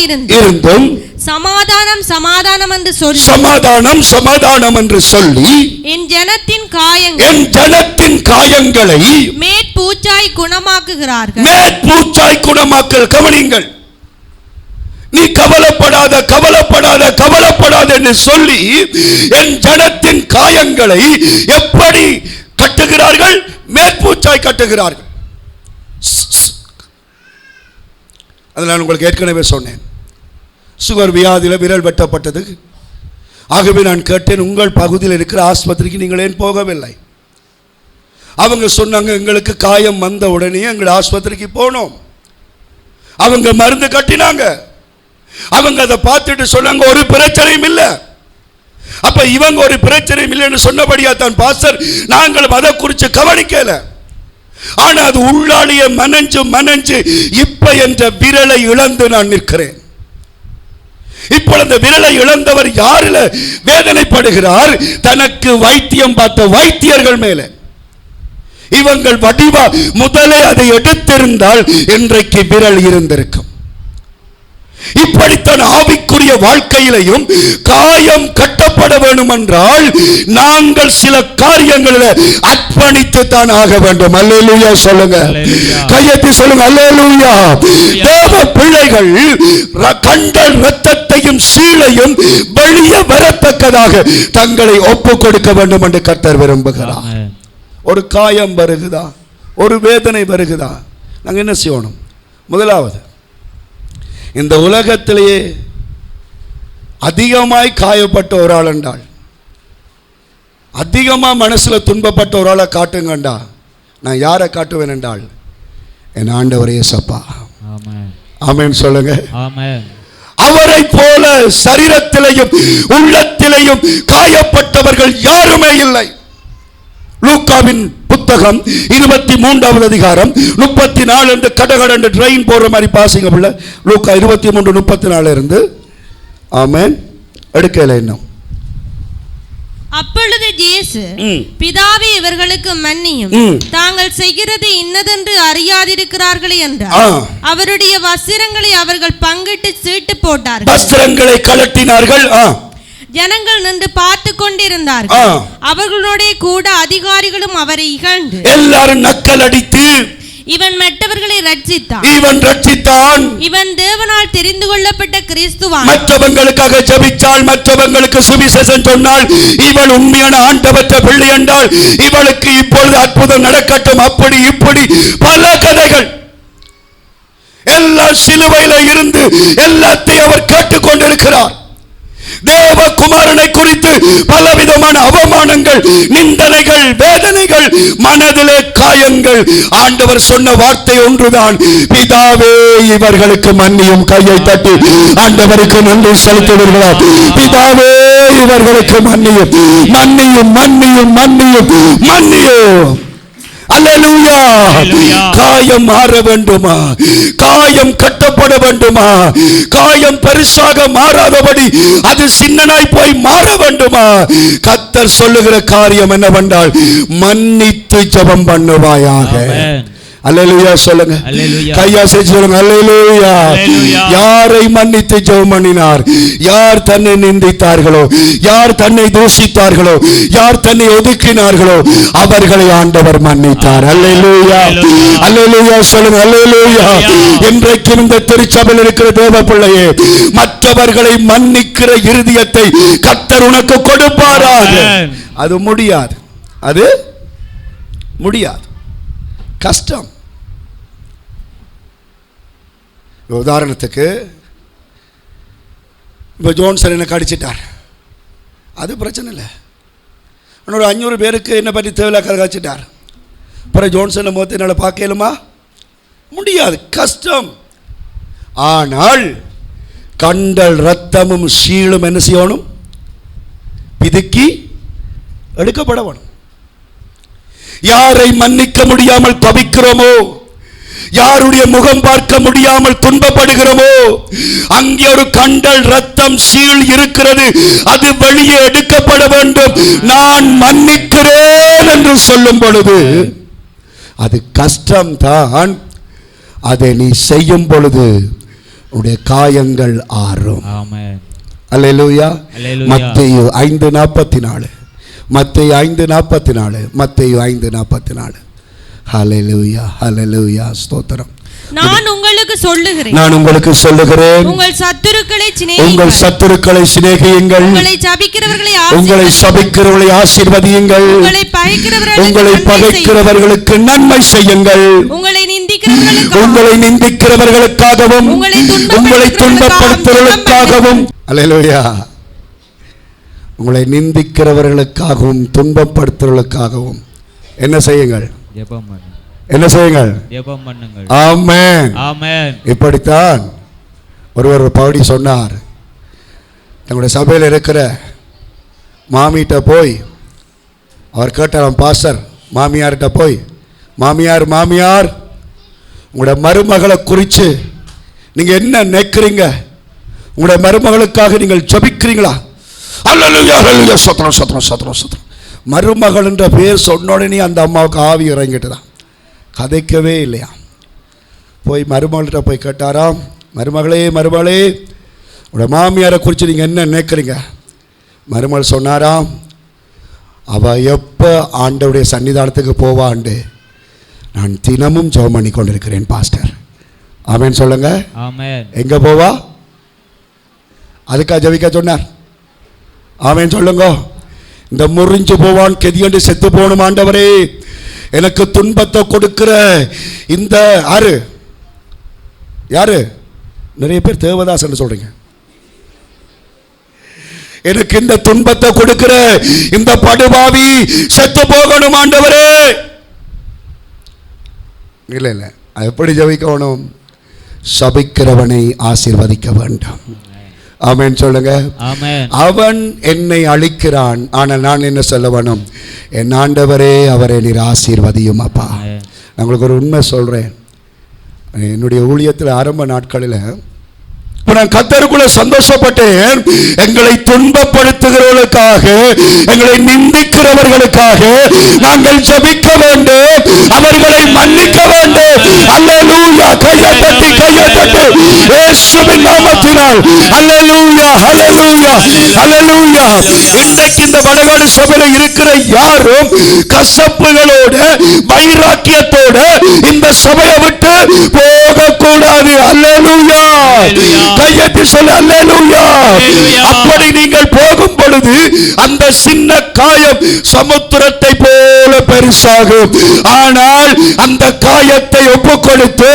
இருந்தும் சமாதானம் சமாதானம் என்று சொல்லி சமாதானம் சமாதானம் என்று சொல்லி என் ஜனத்தின் காயங்களை மேற்பூச்சாய் குணமாக்குகிறார்கள். மேற்பூச்சாய் குணமாக்கல். கவனிங்கள், நீ கவலைப்படாத கவலைப்படாத கவலைப்படாத என்று சொல்லி என் ஜனத்தின் காயங்களை எப்படி கட்டுகிறார்கள்? மேற்பூச்சாய் கட்டுகிறார்கள். அதில் நான் உங்களுக்கு ஏற்கனவே சொன்னேன், சுகர் வியாதியில் விரல் வெட்டப்பட்டது. ஆகவே நான் கேட்டேன், உங்கள் பகுதியில் இருக்கிற ஆஸ்பத்திரிக்கு நீங்கள் ஏன் போகவில்லை? அவங்க சொன்னாங்க, எங்களுக்கு காயம் வந்த உடனே எங்கள் ஆஸ்பத்திரிக்கு போனோம். அவங்க மருந்து கட்டினாங்க. அவங்க அதை பார்த்துட்டு சொன்னாங்க, ஒரு பிரச்சனையும் இல்லை. அப்ப இவங்க ஒரு பிரச்சனையும் இல்லைன்னு சொன்னபடியா தான் பாஸ்டர் நாங்கள் அதை குறித்து கவனிக்கல. ஆனா அது உள்ளாளிய மனஞ்சு இப்ப என்ற விரலை இழந்து நான் நிற்கிறேன். இப்பொழுது அந்த விரலை இழந்தவர் யாரில் வேதனைப்படுகிறார்? தனக்கு வைத்தியம் பார்த்த வைத்தியர்கள் மேல. இவங்கள் வடிவா முதலே அதை எடுத்திருந்தால் இன்றைக்கு விரல் இருந்திருக்கும். இப்படித்தான் ஆவிக்குரிய வாழ்க்கையிலையும் காயம் கட்டப்பட வேண்டும் என்றால் நாங்கள் சில காரியங்களில் அர்ப்பணித்து தான் ஆக வேண்டும். அல்லேலூயா சொல்லுங்க, கையெழுத்து சொல்லுங்க. அல்லேலூயா. தேவ பிள்ளைகள் கண்டல் இரத்தத்தையும் சீலையும் வெளியே வரத்தக்கதாக தங்களை ஒப்பு கொடுக்க வேண்டும் என்று கர்த்தர் விரும்புகிறார். ஒரு காயம் வருகுதா, ஒரு வேதனை வருகுதா, நாங்கள் என்ன செய்யணும்? முதலாவது, இந்த உலகத்திலேயே அதிகமாய் காயப்பட்ட ஒரு ஆள் என்றால், அதிகமாக மனசில் துன்பப்பட்ட ஒரு ஆளை காட்டுங்கண்டா, நான் யாரை காட்டுவேன் என்றால் என் ஆண்டவர் இயேசப்பா. ஆமென் சொல்லுங்க. அவரை போல சரீரத்திலேயும் உள்ளத்திலேயும் காயப்பட்டவர்கள் யாருமே இல்லை. லூக்காவின் புத்தகம் 23வது அதிகாரம் 34 என்று கடகடன்று ட்ரெயின் போடுற மாதிரி பாசிங்க பிள்ளை. லூக்கா 23:34 இருந்து. ஆமென். எடுக்கல இன்னும். அப்பொழுது இயேசு, பிதாவே இவர்களுக்கு மன்னியும், தாங்கள் செய்கிறது இன்னதென்று அறியாதிருக்கிறார்களே என்றார். அவருடைய வஸ்திரங்களை அவர்கள் பங்கிட்டு சீட்டு போட்டார்கள். வஸ்திரங்களை கழட்டினார்கள். ஜனங்கள் நின்று பார்த்து கொண்டிருந்தார்கள். அவர்களோட கூட அதிகாரிகளும் அவரை இகழ்ந்து எல்லாரும் நக்கல் அடித்து, இவன் மற்றவர்களை ரட்சித்தான், இவன் தேவனால் தெரிந்து கொள்ளப்பட்ட கிறிஸ்துவான், மற்றவங்களுக்காக ஜெபித்தாள், மற்றவங்களுக்கு சுவிசேஷம் சொன்னால், இவள் உண்மையான ஆண்டவற்ற பிள்ளை என்றால் இவளுக்கு இப்பொழுது அற்புதம் நடக்கட்டும், அப்படி இப்படி பல கதைகள். எல்லா சிலுவையில இருந்து எல்லாத்தையும் அவர் கேட்டுக்கொண்டிருக்கிறார். தேவகுமாரனை குறித்து பலவிதமான அவமானங்கள், நிந்தனைகள், வேதனைகள், மனதிலே காயங்கள். ஆண்டவர் சொன்ன வார்த்தை ஒன்றுதான், பிதாவே இவர்களுக்கு மன்னியும். கையை தட்டி ஆண்டவருக்கு நன்றி செலுத்துவீர்களாம். பிதாவே இவர்களுக்கு மன்னியும், மன்னியும், மன்னியும், மன்னியும், மன்னியும். அல்லேலூயா. காயம் மாற வேண்டுமா? காயம் கட்டப்பட வேண்டுமா? காயம் பெருசாக மாறாதபடி அது சின்னனாய் போய் மாற வேண்டுமா? கர்த்தர் சொல்லுகிற காரியம் என்னவென்றால், மன்னித்து ஜெபம் பண்ணுவாயாக. அல்லேலூயா சொல்லுங்க. அல்லேலூயா. கையாசை சொல்லுங்க. அல்லேலூயா. யாரை மன்னித்து ஜெபம் பண்ணினார்? யார் தன்னை நிந்தித்தார்களோ, யார் தன்னை தூஷித்தார்களோ, யார் தன்னை ஒதுக்கினார்களோ அவர்களை ஆண்டவர் மன்னித்தார். அல்லேலூயா. அல்லேலூயா சொல்லுங்க. அல்லேலூயா. இன்றைக்கு இந்த திருச்சபையில் இருக்கிற தேவ பிள்ளையே, மற்றவர்களை மன்னிக்கிற இருதயத்தை கர்த்தர் உனக்கு கொடுப்பாராக. அது முடியாது, அது முடியாது, கஷ்டம். உதாரணத்துக்கு இப்போ ஜோன்சன் எனக்கு அடிச்சிட்டார், அது பிரச்சனை இல்லை. இன்னொரு 500 பேருக்கு என்னை பற்றி தேவையில்லாத கழிச்சிட்டார். அப்புறம் ஜோன்சனை முகத்தை என்னால் பார்க்கலுமா? முடியாது, கஷ்டம். ஆனால் கண்டல் ரத்தமும் சீலும் என்ன செய்யணும்? பிதுக்கி எடுக்கப்படணும். யாரை மன்னிக்க முடியாமல் தவிக்கிறோமோ, யாருடைய முகம் பார்க்க முடியாமல் துன்பப்படுகிறோமோ, அங்கே ஒரு கண்டல் ரத்தம் சீல் இருக்கிறது. அது வெளியே எடுக்கப்பட வேண்டும். நான் மன்னிக்கிறேன் என்று சொல்லும் பொழுது அது கஷ்டம்தான். அதை நீ செய்யும் பொழுது உடைய காயங்கள் ஆறும். ஆமென். அல்லேலூயா. அல்லேலூயா. மத்தேயு 5:44, மத்தேயு 5:44, மத்தேயு 5:44. ஹல்லேலூயா. ஹல்லேலூயா. ஸ்தோத்திரம். நான் உங்களுக்கு சொல்லுகிறேன், நான் உங்களுக்கு சொல்லுகிறேன், உங்கள் சத்துருக்களை உங்கள் சத்துருக்களை சிநேகியுங்கள், உங்களை சபிக்கிறவர்களை உங்களை சபிக்கிறவர்களை ஆசீர்வதியுங்கள், உங்களை பகைக்கிறவர்களுக்கு நன்மை செய்யுங்கள், உங்களை நிந்திக்கிறவர்களுக்காகவும் உங்களை துன்பப்படுத்துவதற்காகவும். அல்லேலூயா. உங்களை நிந்திக்கிறவர்களுக்காகவும் துன்பப்படுத்துவதற்காகவும் என்ன செய்யுங்கள்? ஜெபம் பண்ணுங்கள். என்ன செய்யுங்கள்? ஜெபம் பண்ணுங்கள். ஆமென். ஆமென். இப்படித்தான் ஒருவர் பவுடி சொன்னார். தங்களுடைய சபையில் இருக்கிற மாமிகிட்ட போய் அவர் கேட்டாராம், பாஸ்டர் மாமியார்கிட்ட போய், மாமியார் மாமியார் உங்களோட மருமகளை குறித்து நீங்கள் என்ன நினைக்கிறீங்க? உங்களோட மருமகளுக்காக நீங்கள் ஜெபிக்கிறீங்களா? அல்லேலூயா. அல்லேலூயா. ஸ்தோத்திரம் ஸ்தோத்திரம் ஸ்தோத்திரம் ஸ்தோத்திரம். மருமகள் என்ற பேர் சொன்ன உடனே அந்த அம்மாவுக்கு ஆவி இறங்கிட்டு தான், கதைக்கவே இல்லையா. போய் மருமகள்கிட்ட போய் கேட்டாராம், மருமகளே மருமகளே உங்களோட மாமியாரை குறித்து நீங்கள் என்ன நினைக்கிறீங்க? மருமகள் சொன்னாராம், அவள் எப்போ ஆண்டவருடைய சன்னிதானத்துக்கு போவாண்டு நான் தினமும் ஜெபம் பண்ணி கொண்டிருக்கிறேன் பாஸ்டர். ஆமென் சொல்லுங்க. ஆமென். எங்கே போவா? அதுக்கா ஜெபிக்க சொன்னார்? ஆமென் சொல்லுங்க. இந்த முறிஞ்சு போவான் கெதியண்டு செத்து போகணும் ஆண்டவரே, எனக்கு துன்பத்தை கொடுக்கிற இந்த யாரு? நிறைய பேர் தேவதாசன் சொல்றீங்க. எனக்கு இந்த துன்பத்தை கொடுக்கிற இந்த படுபாவி செத்து போகணும் ஆண்டவரே. இல்லை இல்லை, எப்படி ஜெபிக்கணும்? சபிக்கிறவனை ஆசீர்வதிக்க வேண்டும். ஆமென் சொல்லுங்க. ஆமென். அவன் என்னை அழிக்கிறான், ஆனால் நான் என்ன சொல்ல வேணும்? என் ஆண்டவரே அவரை நீர் ஆசீர்வதியும் அப்பா. நான் உங்களுக்கு ஒரு உண்மை சொல்றேன். என்னுடைய ஊழியத்தில் ஆரம்ப நாட்களில் நான் கர்த்தருக்குள்ள சந்தோஷப்பட்டேன். எங்களை துன்பப்படுத்துகிறவர்களுக்காக, எங்களை நிந்திக்கிறவர்களுக்காக நாங்கள் ஜெபிக்க வேண்டும், அவர்களை மன்னிக்க வேண்டும். அல்லேலூயா. கையை தட்டி இயேசுவின் நாமத்தினால் அல்லேலூயா அல்லேலூயா அல்லேலூயா. இன்றைக்கு இந்த வடகாடு சபையில் இருக்கிற யாரும் கசப்புகளோட வைராக்கியத்தோட இந்த சபையை விட்டு போகக்கூடாது. அல்லேலூயா. கையெட்டி சொல்ல அல்லேலூயா. அப்படி நீங்கள் போகும் பொழுது அந்த சின்ன காயம் சமுத்திரத்தை போல பெருசாகும். ஆனால் அந்த காயத்தை ஒப்புக் கொடுத்து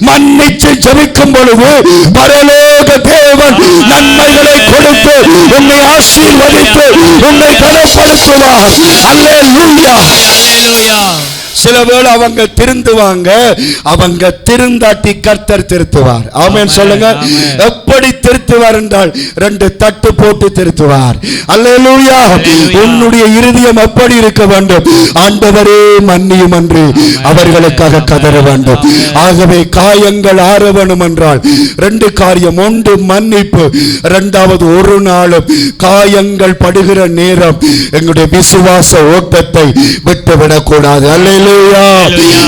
மன்னிச்சு ஜெபிக்கும் பொழுது பரலோக தேவன் நன்மைகளை கொடுத்து உன்னை ஆசீர்வதித்து உன்னை பலப்படுத்துவார். அல்லேலூயா. சில வேளை அவங்க திருந்துவாங்க, அவங்க திருந்தாட்டி கர்த்தர் திருத்துவார். ஆமென் சொல்லுங்க. எப்படி திருத்துவார் என்றால் 2 தட்டு போட்டு திருத்துவார். அல்லேலூயா. உன்னுடைய இருதயம் எப்படி இருக்க வேண்டும்? ஆண்டவரே மன்னியும் என்று அவர்களுக்காக கதற வேண்டும். ஆகவே காயங்கள் ஆற வேண்டும் என்றால் 2 காரியம். 1 மன்னிப்பு, 2வது ஒரு நாளும் காயங்கள் படுகிற நேரம் எங்களுடைய விசுவாச ஓட்டத்தை விட்டுவிடக்கூடாது. அல்லேலூயா. அல்லேலூயா.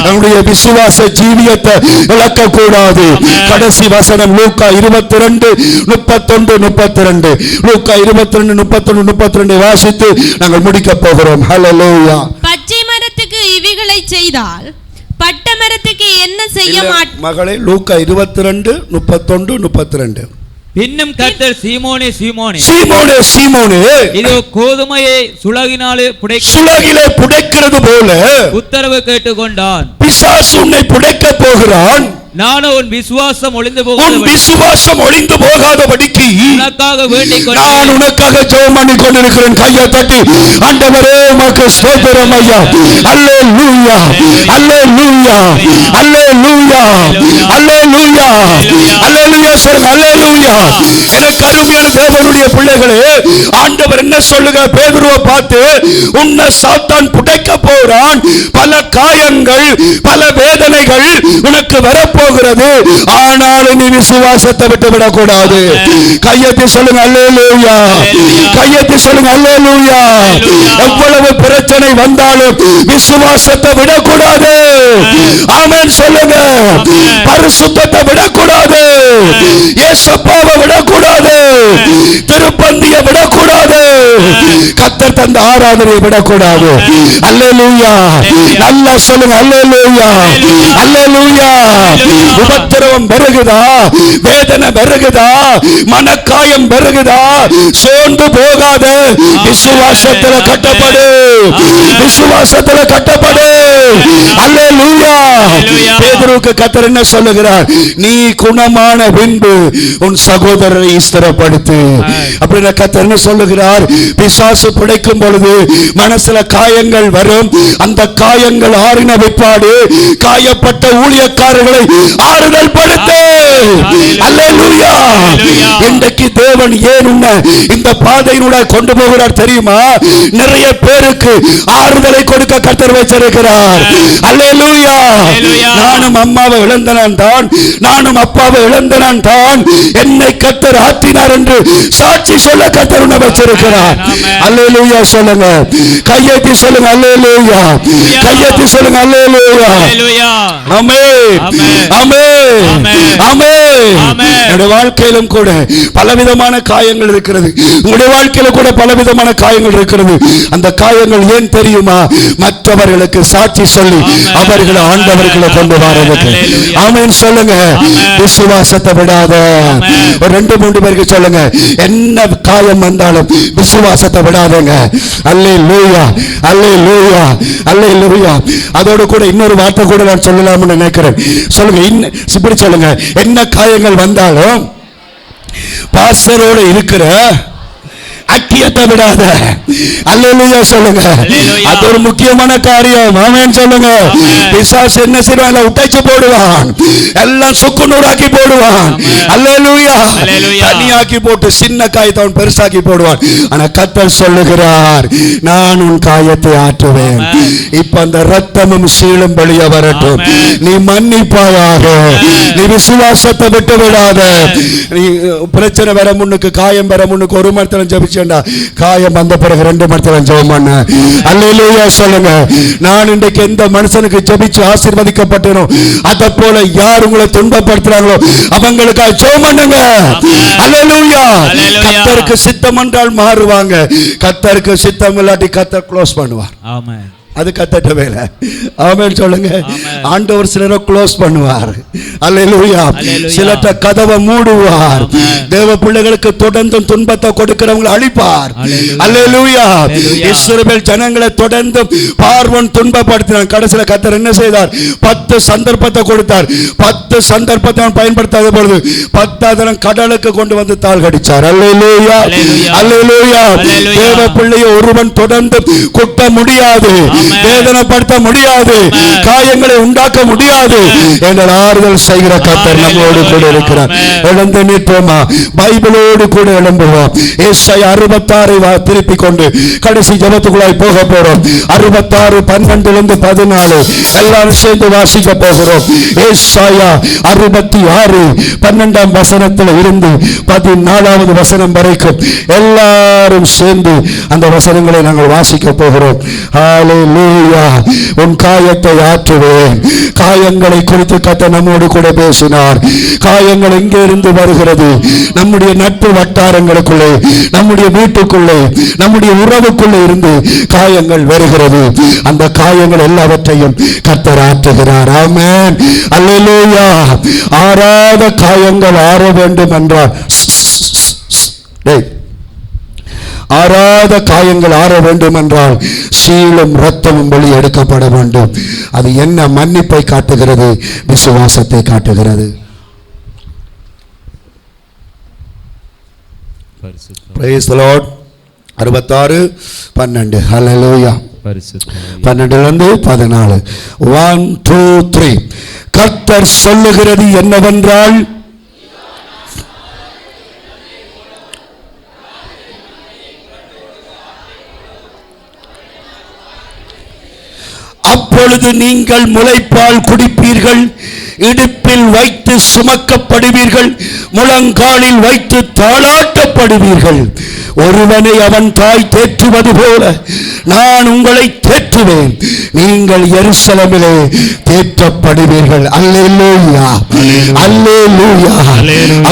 நம்முடைய விசுவாச ஜீவியத்தை இழக்க கூடாது. கடைசி வசனம் லூக்கா 22:31-32. லூக்கா 22:31-32 வாசித்து நாங்கள் முடிக்க போகிறோம். ஹல்லேலூயா. பச்சை மரத்துக்கு இவைகளை செய்தால் பட்ட மரத்துக்கு என்ன செய்ய மகளே, லூக்கா 22:31-32. பின்னும் கர்த்தர் சீமோனே சீமோனே சீமோனே சீமோனே, இதோ கோதுமையை சுளகினாலே சுளகிலே புடைக்கிறது போல உத்தரவு கேட்டுக்கொண்டான். பிசாசு உன்னை புடைக்க போகிறான். நானும் உன் விசுவாசம் ஒளிந்து போகாதபடிக்கு உனக்காக வேண்டிக் நான் உனக்காக ஜெபம் பண்ணி கொண்டிருக்கிறேன். கையை தட்டி ஆண்டவரே உமக்கு ஸ்தோத்திரம் ஐயா. அல்லேலூயா, அல்லேலூயா, அல்லேலூயா, அல்லேலூயா, அல்லேலூயா சொல்லுங்க. அல்லேலூயா. எனக்கு அருமையான தேவனுடைய பிள்ளைகளே, ஆண்டவர் என்ன சொல்லுங்க? பேதுருவை பார்த்து, உன்னை சாத்தான் புடைக்க போறான். பல காயங்கள், பல வேதனைகள் உனக்கு வரப்போ போகிறது. ஆனால் நீ விசுவாசத்தை விட்டு விடக்கூடாது. கையெத்தி சொல்லுங்க அல்லேலூயா. கையெத்தி சொல்லுங்க அல்லேலூயா. எவ்வளவு பிரச்சனை வந்தாலும் விசுவாசத்தை விடக்கூடாது. ஆமென் சொல்லுங்க. பரிசுத்தத்தை விடக்கூடாது. இயேசுவை விடக்கூடாது. திருப்பந்தியை விடக்கூடாது. கர்த்தர் தந்த ஆராதனையை விடக்கூடாது. அல்லேலூயா. நல்லா சொல்லுங்க அல்லேலூயா, அல்லேலூயா. உபத்திரவம் பெருகுதா, வேதனை பெருகுதா, மனக்காயம் பெருகுதா, சோர்ந்து போகாத. விசுவாசத்தில் கட்டப்படு, விசுவாசத்தில் கட்டப்படு. அல்லேலூயா. பேதுருவுக்கு கர்த்தர் என்ன சொல்லுகிறார்? நீ குணமான பின்பு உன் சகோதரரை ஸ்திரப்படுத்து. அப்படின்னு கர்த்தர் என்ன சொல்லுகிறார்? பிசாசு பிடிக்கும் பொழுது மனசுல காயங்கள் வரும். அந்த காயங்கள் ஆறின விற்பாடு காயப்பட்ட ஊழியக்காரர்களை ஆறுதல் படுத்து. அல்லேலூயா. இன்றைக்கு தேவன் ஏன் உன்னை இந்த பாதையினூட கொண்டு போகிறார் தெரியுமா? நிறைய பேருக்கு ஆறுதலை கொடுக்க கர்த்தர் வச்சிருக்கிறார். அல்லேலூயா. நானும் அம்மாவை இழந்தனான் தான், நானும் அப்பாவை இழந்தனான் தான், என்னை கர்த்தர் ஆற்றினார் என்று சாட்சி சொல்ல கர்த்தர் உன்னை வச்சிருக்கிறார். அல்லேலூயா சொல்லுங்க. கையெத்தி சொல்லுங்க அல்லேலூயா. கையெத்தி சொல்லுங்க அல்லேலூயா. ஆமென், ஆமென், ஆமென். என்னுடைய வாழ்க்கையிலும் கூட பலவிதமான காயங்கள் இருக்கிறது. உங்களுடைய வாழ்க்கையில கூட பலவிதமான காயங்கள் இருக்கிறது. அந்த காயங்கள் ஏன் தெரியுமா? மற்றவர்களுக்கு சாட்சி சொல்லி அவர்களை ஆண்டவர்களை கொண்டு வரதுக்கு. ஆமென் சொல்லுங்க. விசுவாசத்தை விடாத. ஒரு 2-3 பேருக்கு சொல்லுங்க, என்ன காயம் வந்தாலும் விசுவாசத்தை விடாதங்க. அல்லேலூயா, அல்லேலூயா, அல்லேலூயா. அதோடு கூட இன்னொரு வார்த்தை கூட நான் சொல்லலாம்னு நினைக்கிறேன். சொல்லுங்க, இப்படி சொல்லுங்க, என்ன காயங்கள் வந்தாலும் பாஸ்டரோட இருக்கிற ஐக்கியத்தை விடாத. அல்லேலூயா சொல்லுங்க. அது ஒரு முக்கியமான காரியம். ஆமென் சொல்லுங்க. பிசாசு என்ன செய்வான்? உடைச்சு போடுவான், எல்லாம் சுக்குநூறாக்கி போடுவான். அல்லேலூயா. தனியாக்கி போட்டு சின்ன காயத்தை அவன் பெருசாக்கி போடுவான். ஆனா கர்த்தர் சொல்லுகிறார், நான் உன் காயத்தை ஆற்றுவேன். இப்ப அந்த ரத்தமும் சீலும் வெளியே வரட்டும். நீ மன்னிப்பாயாக. நீ விசுவாசத்தை விட்டு விடாத. நீ பிரச்சனை வர முன்னுக்கு, காயம் வர முன்னுக்கு ஒரு மரத்தில் ஜபிச்சேன்டா, காயம் வந்த பிறகு 2 மரத்தில் ஜெபம் பண்ண. அல்லேலூயா சொல்லுங்க. நான் இன்றைக்கு எந்த மனுஷனுக்கு ஜெபிச்சு ஆசீர்வதிக்கப்பட்டேனோ அதை போல யார் உங்களை துன்பப்படுத்துறாங்களோ அவங்களுக்கு ஜெபம் பண்ணுங்க. அல்லேலூயா. கர்த்தருக்கு சித்தம் என்றால் மாறுவாங்க. கர்த்தருக்கு சித்தம் இல்லாட்டி கர்த்தர் க்ளோஸ் பண்ணுவார். ஆமென். அது கத்தட்ட வேலை. ஆமென் சொல்லுங்க. ஆண்டவர் சிலரை க்ளோஸ் பண்ணுவார். அல்லேலூயா. சிலட்ட கதவை மூடுவார். தேவ பிள்ளைகளுக்கு தொடர்ந்து துன்பத்தை கொடுக்கிறவங்களை அழிப்பார். அல்லேலூயா. இஸ்ரவேல் ஜனங்களை தொடர்ந்து பார்வோன் துன்பப்படுத்தினான். கடைசியில் கர்த்தர் என்ன செய்தார்? 10 சந்தர்ப்பத்தை கொடுத்தார். 10 சந்தர்ப்பத்தை அவன் பயன்படுத்தாத பொழுது 10ஆவது கடலுக்கு கொண்டு வந்து தாழ்கடிச்சார். அல்லேலூயா, அல்லேலூயா. தேவ பிள்ளையை ஒருவன் தொடர்ந்து குட்ட முடியாது, வேதனைப்படுத்த முடியாது, காயங்களை உண்டாக்க முடியாது. எங்கள் ஆறுதல் செய்கிற கர்த்தர் நம்மோடு கூட இருக்கிறார். எழுந்து நிற்போமா? பைபிளோடு கூட எழும்புவோம். ஏசாயா 66 திருப்பி கொண்டு கடைசி ஜெபத்துக்குள்ளாய் போக போறோம். 66:12-14 எல்லாரும் சேர்ந்து வாசிக்க போகிறோம். ஏசாயா 66:12 வசனத்தில் இருந்து 14வது வசனம் வரைக்கும் எல்லாரும் சேர்ந்து அந்த வசனங்களை நாங்கள் வாசிக்க போகிறோம். ஹalleluya. அல்லேலூயா. உன் காயத்தை ஆற்றுவேன். காயங்களை குறித்து கர்த்தர் நம்மோடு கூட பேசினார். காயங்கள் எங்கே இருந்து வருகிறது? நம்முடைய நட்பு வட்டாரங்களுக்குள்ளே, நம்முடைய வீட்டுக்குள்ளே, நம்முடைய உறவுக்குள்ளே இருந்து காயங்கள் வருகிறது. அந்த காயங்கள் எல்லாவற்றையும் கர்த்தர் ஆற்றுகிறார். ஆமென், அல்லேலூயா. ஆறாத காயங்கள் ஆற வேண்டும் என்றால், ஆறாத காயங்கள் ஆற வேண்டும் என்றால் சீலும் இரத்தமும் வெளி எடுக்கப்பட வேண்டும். அது என்ன? மன்னிப்பை காட்டுகிறது, விசுவாசத்தை காட்டுகிறது. Praise the Lord. 66:12. Hallelujah. 12 14. 1 2 3. கர்த்தர் சொல்லுகிறது என்னவென்றால், அப்பொழுது நீங்கள் முலைப்பால் குடிப்பீர்கள், இடுப்பில் வைத்து சுமக்கப்படுவீர்கள், முழங்காலில் வைத்து தாளாட்டப்படுவீர்கள். ஒருவனை அவன் தாய் தேற்றுவது போல நான் உங்களை தேற்றுவேன். நீங்கள் எருசலேமிலே தேற்றப்படுவீர்கள். அல்லேலூயா, அல்லேலூயா.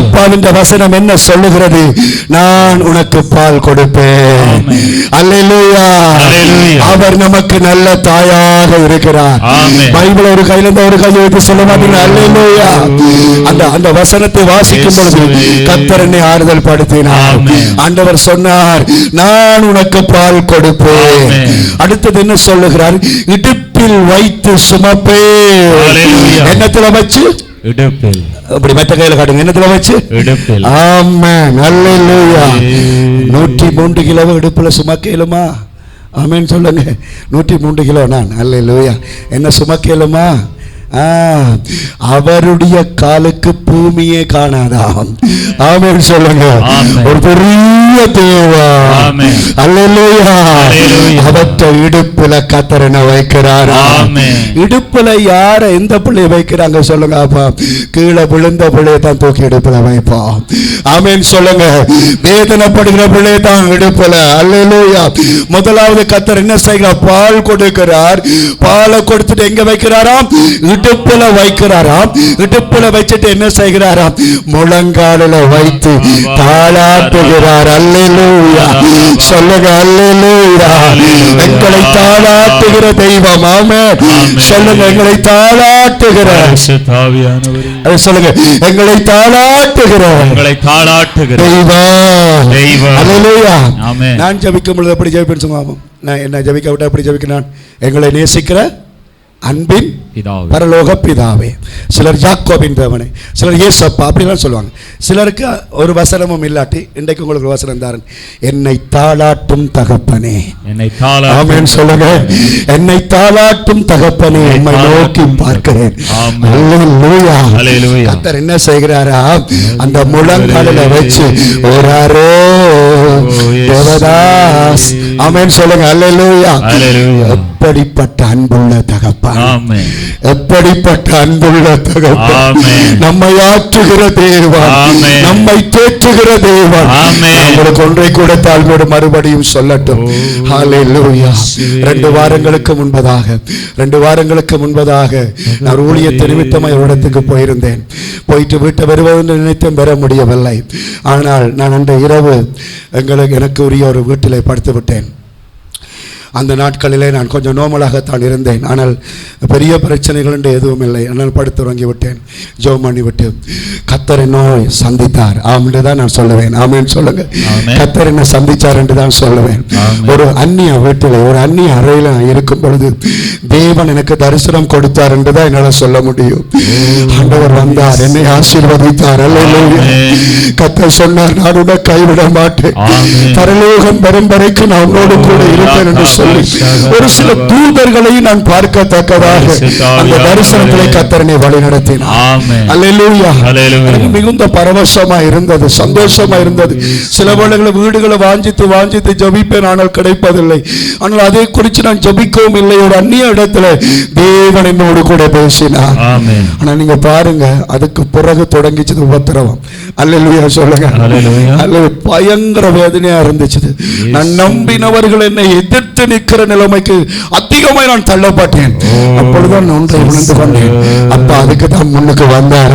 அப்பாவின் வசனம் என்ன சொல்லுகிறது? நான் உனக்கு பால் கொடுப்பேன். அல்லேலூயா. அவர் நமக்கு நல்ல தாயாக இருக்கிறார். பைபிள் ஒரு கையில இருந்து ஒரு கையை வைத்து சொல்ல மாட்டீங்க. அல்லேலூயா. அந்த வசனத்தை வாசிக்கும் பொழுது கர்த்தர் என்னை ஆறுதல் படுத்தினார். ஆண்டவர் சொன்னார், நான் உனக்கு பால் கொடுப்பேன். அடுத்தது என்ன சொல்லுகிறார்? இடுப்பில் வைத்து சுமப்பேன். என்னத்துல வச்சு? இடுப்பில். அப்படி மற்ற கையில காட்டுங்க. என்னத்துல வச்சு? இடுப்பில். ஆமென், அல்லேலூயா. 103 கிலோ இடுப்புல சுமக்கலுமா? ஆமென் சொல்லுங்க. 103 கிலோ நான். அல்லேலூயா. என்ன சுமக்கலுமா? அவருடைய காலுக்கு பூமியே காணாதாம். ஆமென் சொல்லுங்க. ஒரு பெரிய தேவா. அல்லேலூயா. அவற்றை இடுப்புல கர்த்தர் என்ன வைக்கிறார்? இடுப்புல யார எந்த பிள்ளைய வைக்கிறாங்க சொல்லுங்க. அப்பா கீழே விழுந்த பிள்ளைய தான் தூக்கி இடுப்புல வைப்போம். ஆமென் சொல்லுங்க. வேதனைப்படுகிற பிள்ளைய தான் இடுப்புல. அல்லேலூயா. முதலாவது கர்த்தர் என்ன செய்கிறார்? பால் கொடுக்கிறார். பாலை கொடுத்துட்டு எங்க வைக்கிறாராம்? இடுப்புல வைக்கிறாராம். இடுப்புல வச்சுட்டு என்ன செய்கிறாராம்? முழங்காலில வைத்து தாளாட்டுகிறார். அல்லேலூயா. சொல்லுங்க, அல்லேலூயா. எங்களை தாளாட்டுகிற தெய்வம். ஆமென் சொல்லுங்க. எங்களை தாளாட்டுகிற சொல்லுங்க. எங்களை தாளாட்டுகிற தெய்வம். அல்லேலூயா. நான் ஜெபிக்கும் பொழுது எப்படி ஜெபிப்பேன் சொல்லுங்க. நான் என்ன ஜெபிக்க விட்டா எப்படி ஜெபிக்க? நான் எங்களை நேசிக்கிற அன்பின் பரலோக பிதாவே. சிலர் யாக்கோபின் தேவனே, சிலர் இயேசப்பா அப்படிலாம் சொல்லுவாங்க. சிலருக்கு ஒரு வசனமும் இல்லாட்டி இன்றைக்கு உங்களுக்கு ஒரு வசனம் தாரன். என்னை தாளாட்டும் தகப்பனே. ஆமென் சொல்லுங்க. என்னை தாளாட்டும் தகப்பனே, உம்மை நோக்கி பார்க்கிறேன். அல்லேலூயா. கர்த்தர் என்ன செய்கிறாரா? அந்த முழங்காலில வச்சு ஓராரோ தேவதாஸ். ஆமென் சொல்லுங்க. அல்லேலூயா. எப்படிப்பட்ட அன்புள்ள தகப்பன். எப்படிப்பட்ட அன்புள்ள தகப்பன். நம்மை ஆற்றுகிற தேவன், நம்மை தேற்றுகிற தேவன். உங்களுக்கு ஒன்றை கூட தாழ்வோடு மறுபடியும் சொல்லட்டும். ஹல்லேலூயா. 2 வாரங்களுக்கு முன்பதாக நான் ஊழியத்தை நிமித்தமாக ஒரு இடத்துக்கு போயிருந்தேன். போயிட்டு வீட்டை வருவதென்று நினைத்தும் பெற முடியவில்லை. ஆனால் நான் அன்று இரவு எனக்கு உரிய ஒரு வீட்டிலே படுத்து விட்டேன். அந்த நாட்களிலே நான் கொஞ்சம் நோமலாகத்தான் இருந்தேன். ஆனால் பெரிய பிரச்சனைகள் என்று எதுவும் இல்லை. ஆனால் படுத்து உறங்கி விட்டேன். ஜெபம் பண்ணி விட்டு கர்த்தர் நோய் சந்தித்தார். ஆமென் தான் நான் சொல்லுவேன். ஆமென் சொல்லுங்க. கர்த்தர் என்ன சந்திச்சார் என்று தான் சொல்லுவேன். ஒரு அந்நிய வீட்டில், ஒரு அந்நிய அறையில் நான் இருக்கும் பொழுது தேவன் எனக்கு தரிசனம் கொடுத்தார் என்று தான் என்னால் சொல்ல முடியும். ஆண்டவர் வந்தார், என்னை ஆசீர்வதித்தார். அல்லேலூயா. கர்த்தர் சொன்னார், நான் உன்னை கைவிட மாட்டேன். பரலோகம் வரும் வரைக்கும் நான் உன்னோடு கூட இருப்பேன் என்று சொல்லி ஒரு சில தூதர்களை நான் பார்க்கத்தக்கதாக அந்த தரிசனத்திலே கர்த்தரனை வழி நடத்தினார். அல்லேலூயா. எனக்கு மிகுந்த பரவசமா இருந்தது, சந்தோஷமா இருந்தது. சில வேளைகளில் வீடுகளை வாஞ்சித்து ஜபிப்பேன், ஆனால் கிடைப்பதில்லை. ஆனால் அதை குறித்து நான் ஜபிக்கவும் இல்லை. ஒரு அந்நிய இடத்துல தேவன் என்னோடு கூட பேசினார். ஆனா நீங்க பாருங்க, அதுக்கு பிறகு தொடங்கிச்சது உபத்திரவம். அல்லேலூயா சொல்லுங்க. அல்ல பயங்கர வேதனையா இருந்துச்சு. நான் நம்பினவர்கள் என்னை எதிர்த்து நிற்கிற நிலைமைக்கு அதிக அதிகமாய் நான் தள்ளப்பட்டேன். அப்பொழுதுதான் ஒன்றை உணர்ந்து கொண்டேன், அப்பா அதுக்கு தான் முன்னுக்கு வந்தார்.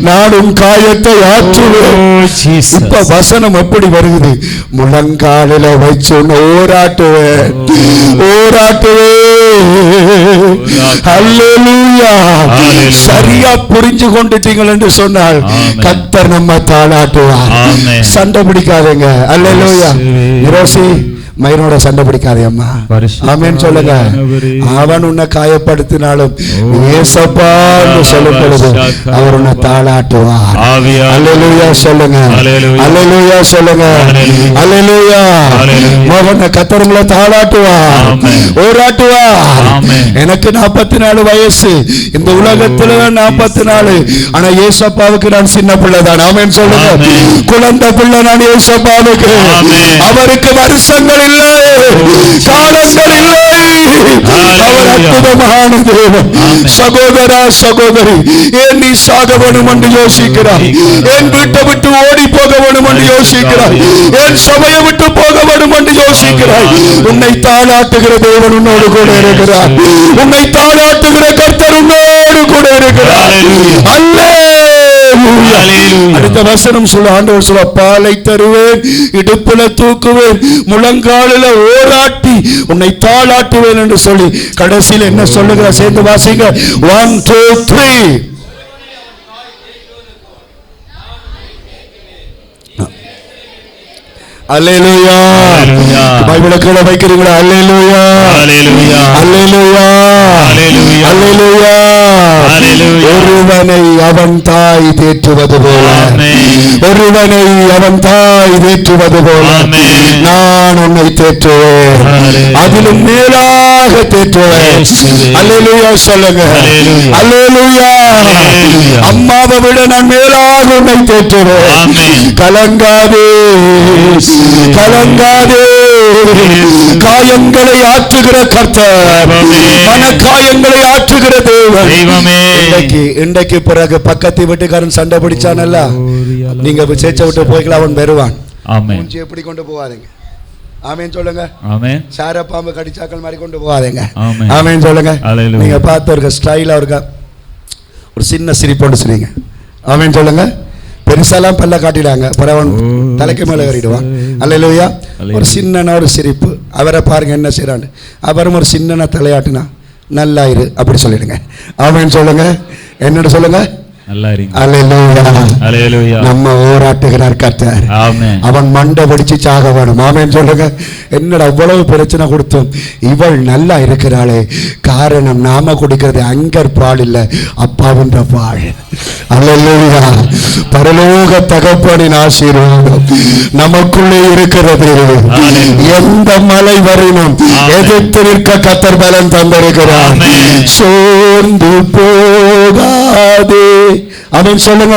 நானும் காயத்தை ஆற்றுவேன். இப்ப வசனம் எப்படி வருகிறது? முழங்காலில வச்சு ஓராட்டுவேன், அல்லேலூயா. சரியா புரிஞ்சு கொண்டுட்டீங்கள் என்று சொன்னால் கர்த்தர் நம்ம தாளாட்டுவார். சண்டை பிடிக்காதீங்க. அல்லேலூயா. நிரோசி மயிரோட சண்டை பிடிக்காதே அம்மா. ஆமென் சொல்லுங்க. அவன் உன்னை காயப்படுத்தினாலும் ஏசப்பா என்று சொல்லும் பொழுது அவர் உன்னை தாளாட்டுவார். அல்லேலூயா சொல்லுங்க, அல்லேலூயா சொல்லுங்க, அல்லேலூயா. மகனை கத்தருங்களை தாளாட்டுவார், ஓராட்டுவார். எனக்கு 44 வயசு, இந்த உலகத்துல 44. ஆனா ஏசப்பாவுக்கு நான் சின்ன பிள்ளை தான். ஆமென் சொல்லுங்க. குழந்தை பிள்ளை நான் ஏசப்பாவுக்கு. அவருக்கு வருஷங்கள் இல்லை, காலங்கள் இல்லை. அவர் அற்புதமான தேவன். சகோதரா சகோதரி, ஏன் நீ சாக வேணும் என்று யோசிக்கிறாய்? ஏன் வீட்டை விட்டு ஓடி போக வேணும் என்று யோசிக்கிறாய்? ஏன் சபையை விட்டு போக வேணும் என்று யோசிக்கிறாய்? உன்னை தாளாட்டுகிற தேவன் உன்னோடு கூட இருக்கிறார். உன்னை தாளாட்டுகிற கர்த்தர் உன்னோடு கூட இருக்கிறார். அல்லேலூயா. அடுத்த வசனம் சொல்ல, ஆண்டவர் சொல்ல, பாலை தருவேன், இடுப்புல தூக்குவேன், முழங்காலில ஓராட்டி உன்னை தாளாட்டுவேன் என்று சொல்லி கடைசியில் என்ன சொல்லுகிற? சேர்ந்து வாசிங்க. 1 2 3. அல்லேலூயா. பைபிளை கீழே வைக்கிறீங்களா? அல்லேலூயா, அல்லேலூயா, அல்லேலூயா, அல்லேலூயா. ஒருவனை அவன் தாய் தேற்றுவது போல, ஒருவனை அவன் தாய் தேற்றுவது போல நான் உன்னை தேற்றுவேன், அதிலும் மேலாக தேற்றுவேன். அல்லேலூயா சொல்லுங்க. அல்லேலூயா. அம்மாவை விட நான் மேலாக உன்னை தேற்றுவேன். கலங்காதே, கலங்காதே. காயங்களை ஆற்றுகிற கர்த்தர், மன காயங்களை ஆற்றுகிற தேவன். இன்றைக்கு பிறகு பக்கத்து வீட்டுக்காரன் சண்டை பிடிச்சானல்ல, நீங்க சேச்ச விட்டு போய்க்கலாம், அவன் வருவான். மூஞ்சி எப்படி கொண்டு போவாதீங்க. ஆமென் சொல்லுங்க. ஆமென். சார பாம்பு கடிச்சாக்கள் மாதிரி கொண்டு போவாதீங்க. ஆமென் சொல்லுங்க. நீங்க பார்த்து ஒரு ஸ்டைலா இருக்கா, ஒரு சின்ன சிரிப்போடு சிரிங்க. ஆமென் சொல்லுங்க. பெருசாலாம் பல்ல காட்டிடாங்க, பரவன் தலைக்கு மேலே ஏறிடுவான். அல்லேலூயா. ஒரு சின்ன ஒரு சிரிப்பு. அவரை பாருங்க என்ன செய்யறான்னு. அவரும் ஒரு சின்ன தலையாட்டுனா நல்லா இரு அப்படி சொல்லிடுங்க. ஆமென் சொல்லுங்க. என்னோட சொல்லுங்க. நம்ம ஓராட்டுகிறார் கர்த்தர். அவன் மண்டை பிடிச்சு சாக வேணும். ஆமென் சொல்லுங்க. என்னடா அவ்வளவு பிரச்சனை கொடுத்தோம், இவள் நல்லா இருக்கிறாளே, காரணம் நாம குடிக்கிறது அங்கர் பால் இல்ல, அப்பாவின்ற பால். அல்லேலூயா. பரலோக தகப்பனின் ஆசீர்வாதம் நமக்குள்ளே இருக்கிறது. எந்த மலை வரையினும் எதிர்த்து நிற்க கர்த்தர் பலன் தந்திருக்கிறார். சோர்ந்து போகாதே. ஆமென் சொல்லுங்க.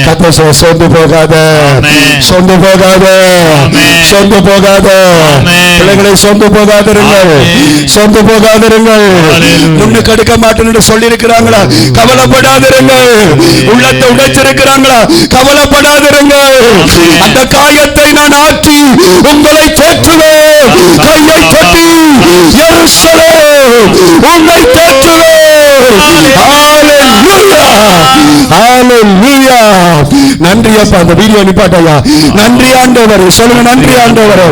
கர்த்தர் சோர்ந்து போகாத, சோர்ந்து போகாத, சோர்ந்து போகாத. பிள்ளைகளை சோர்ந்து போகாதிருங்கள், சோர்ந்து போகாதிருங்கள். முன்னுக்கு எடுக்க மாட்டேன்னு சொல்லி இருக்கிறாங்களா? கவலைப்படாதிருங்கள். உள்ளத்தை உடைச்சிருக்கிறாங்களா? கவலைப்படாதிருங்கள். அந்த காயத்தை நான் ஆற்றி உங்களை தேற்றுவேன். கையை தட்டி எருசலேம் உன்னை தேற்றுவேன். ஹalleluya, ஹalleluya. நன்றி அப்பா. அந்த வீடியோ நிப்பாட்டையா. நன்றி ஆண்டவரே சொல்லுங்க. நன்றி ஆண்டவரே.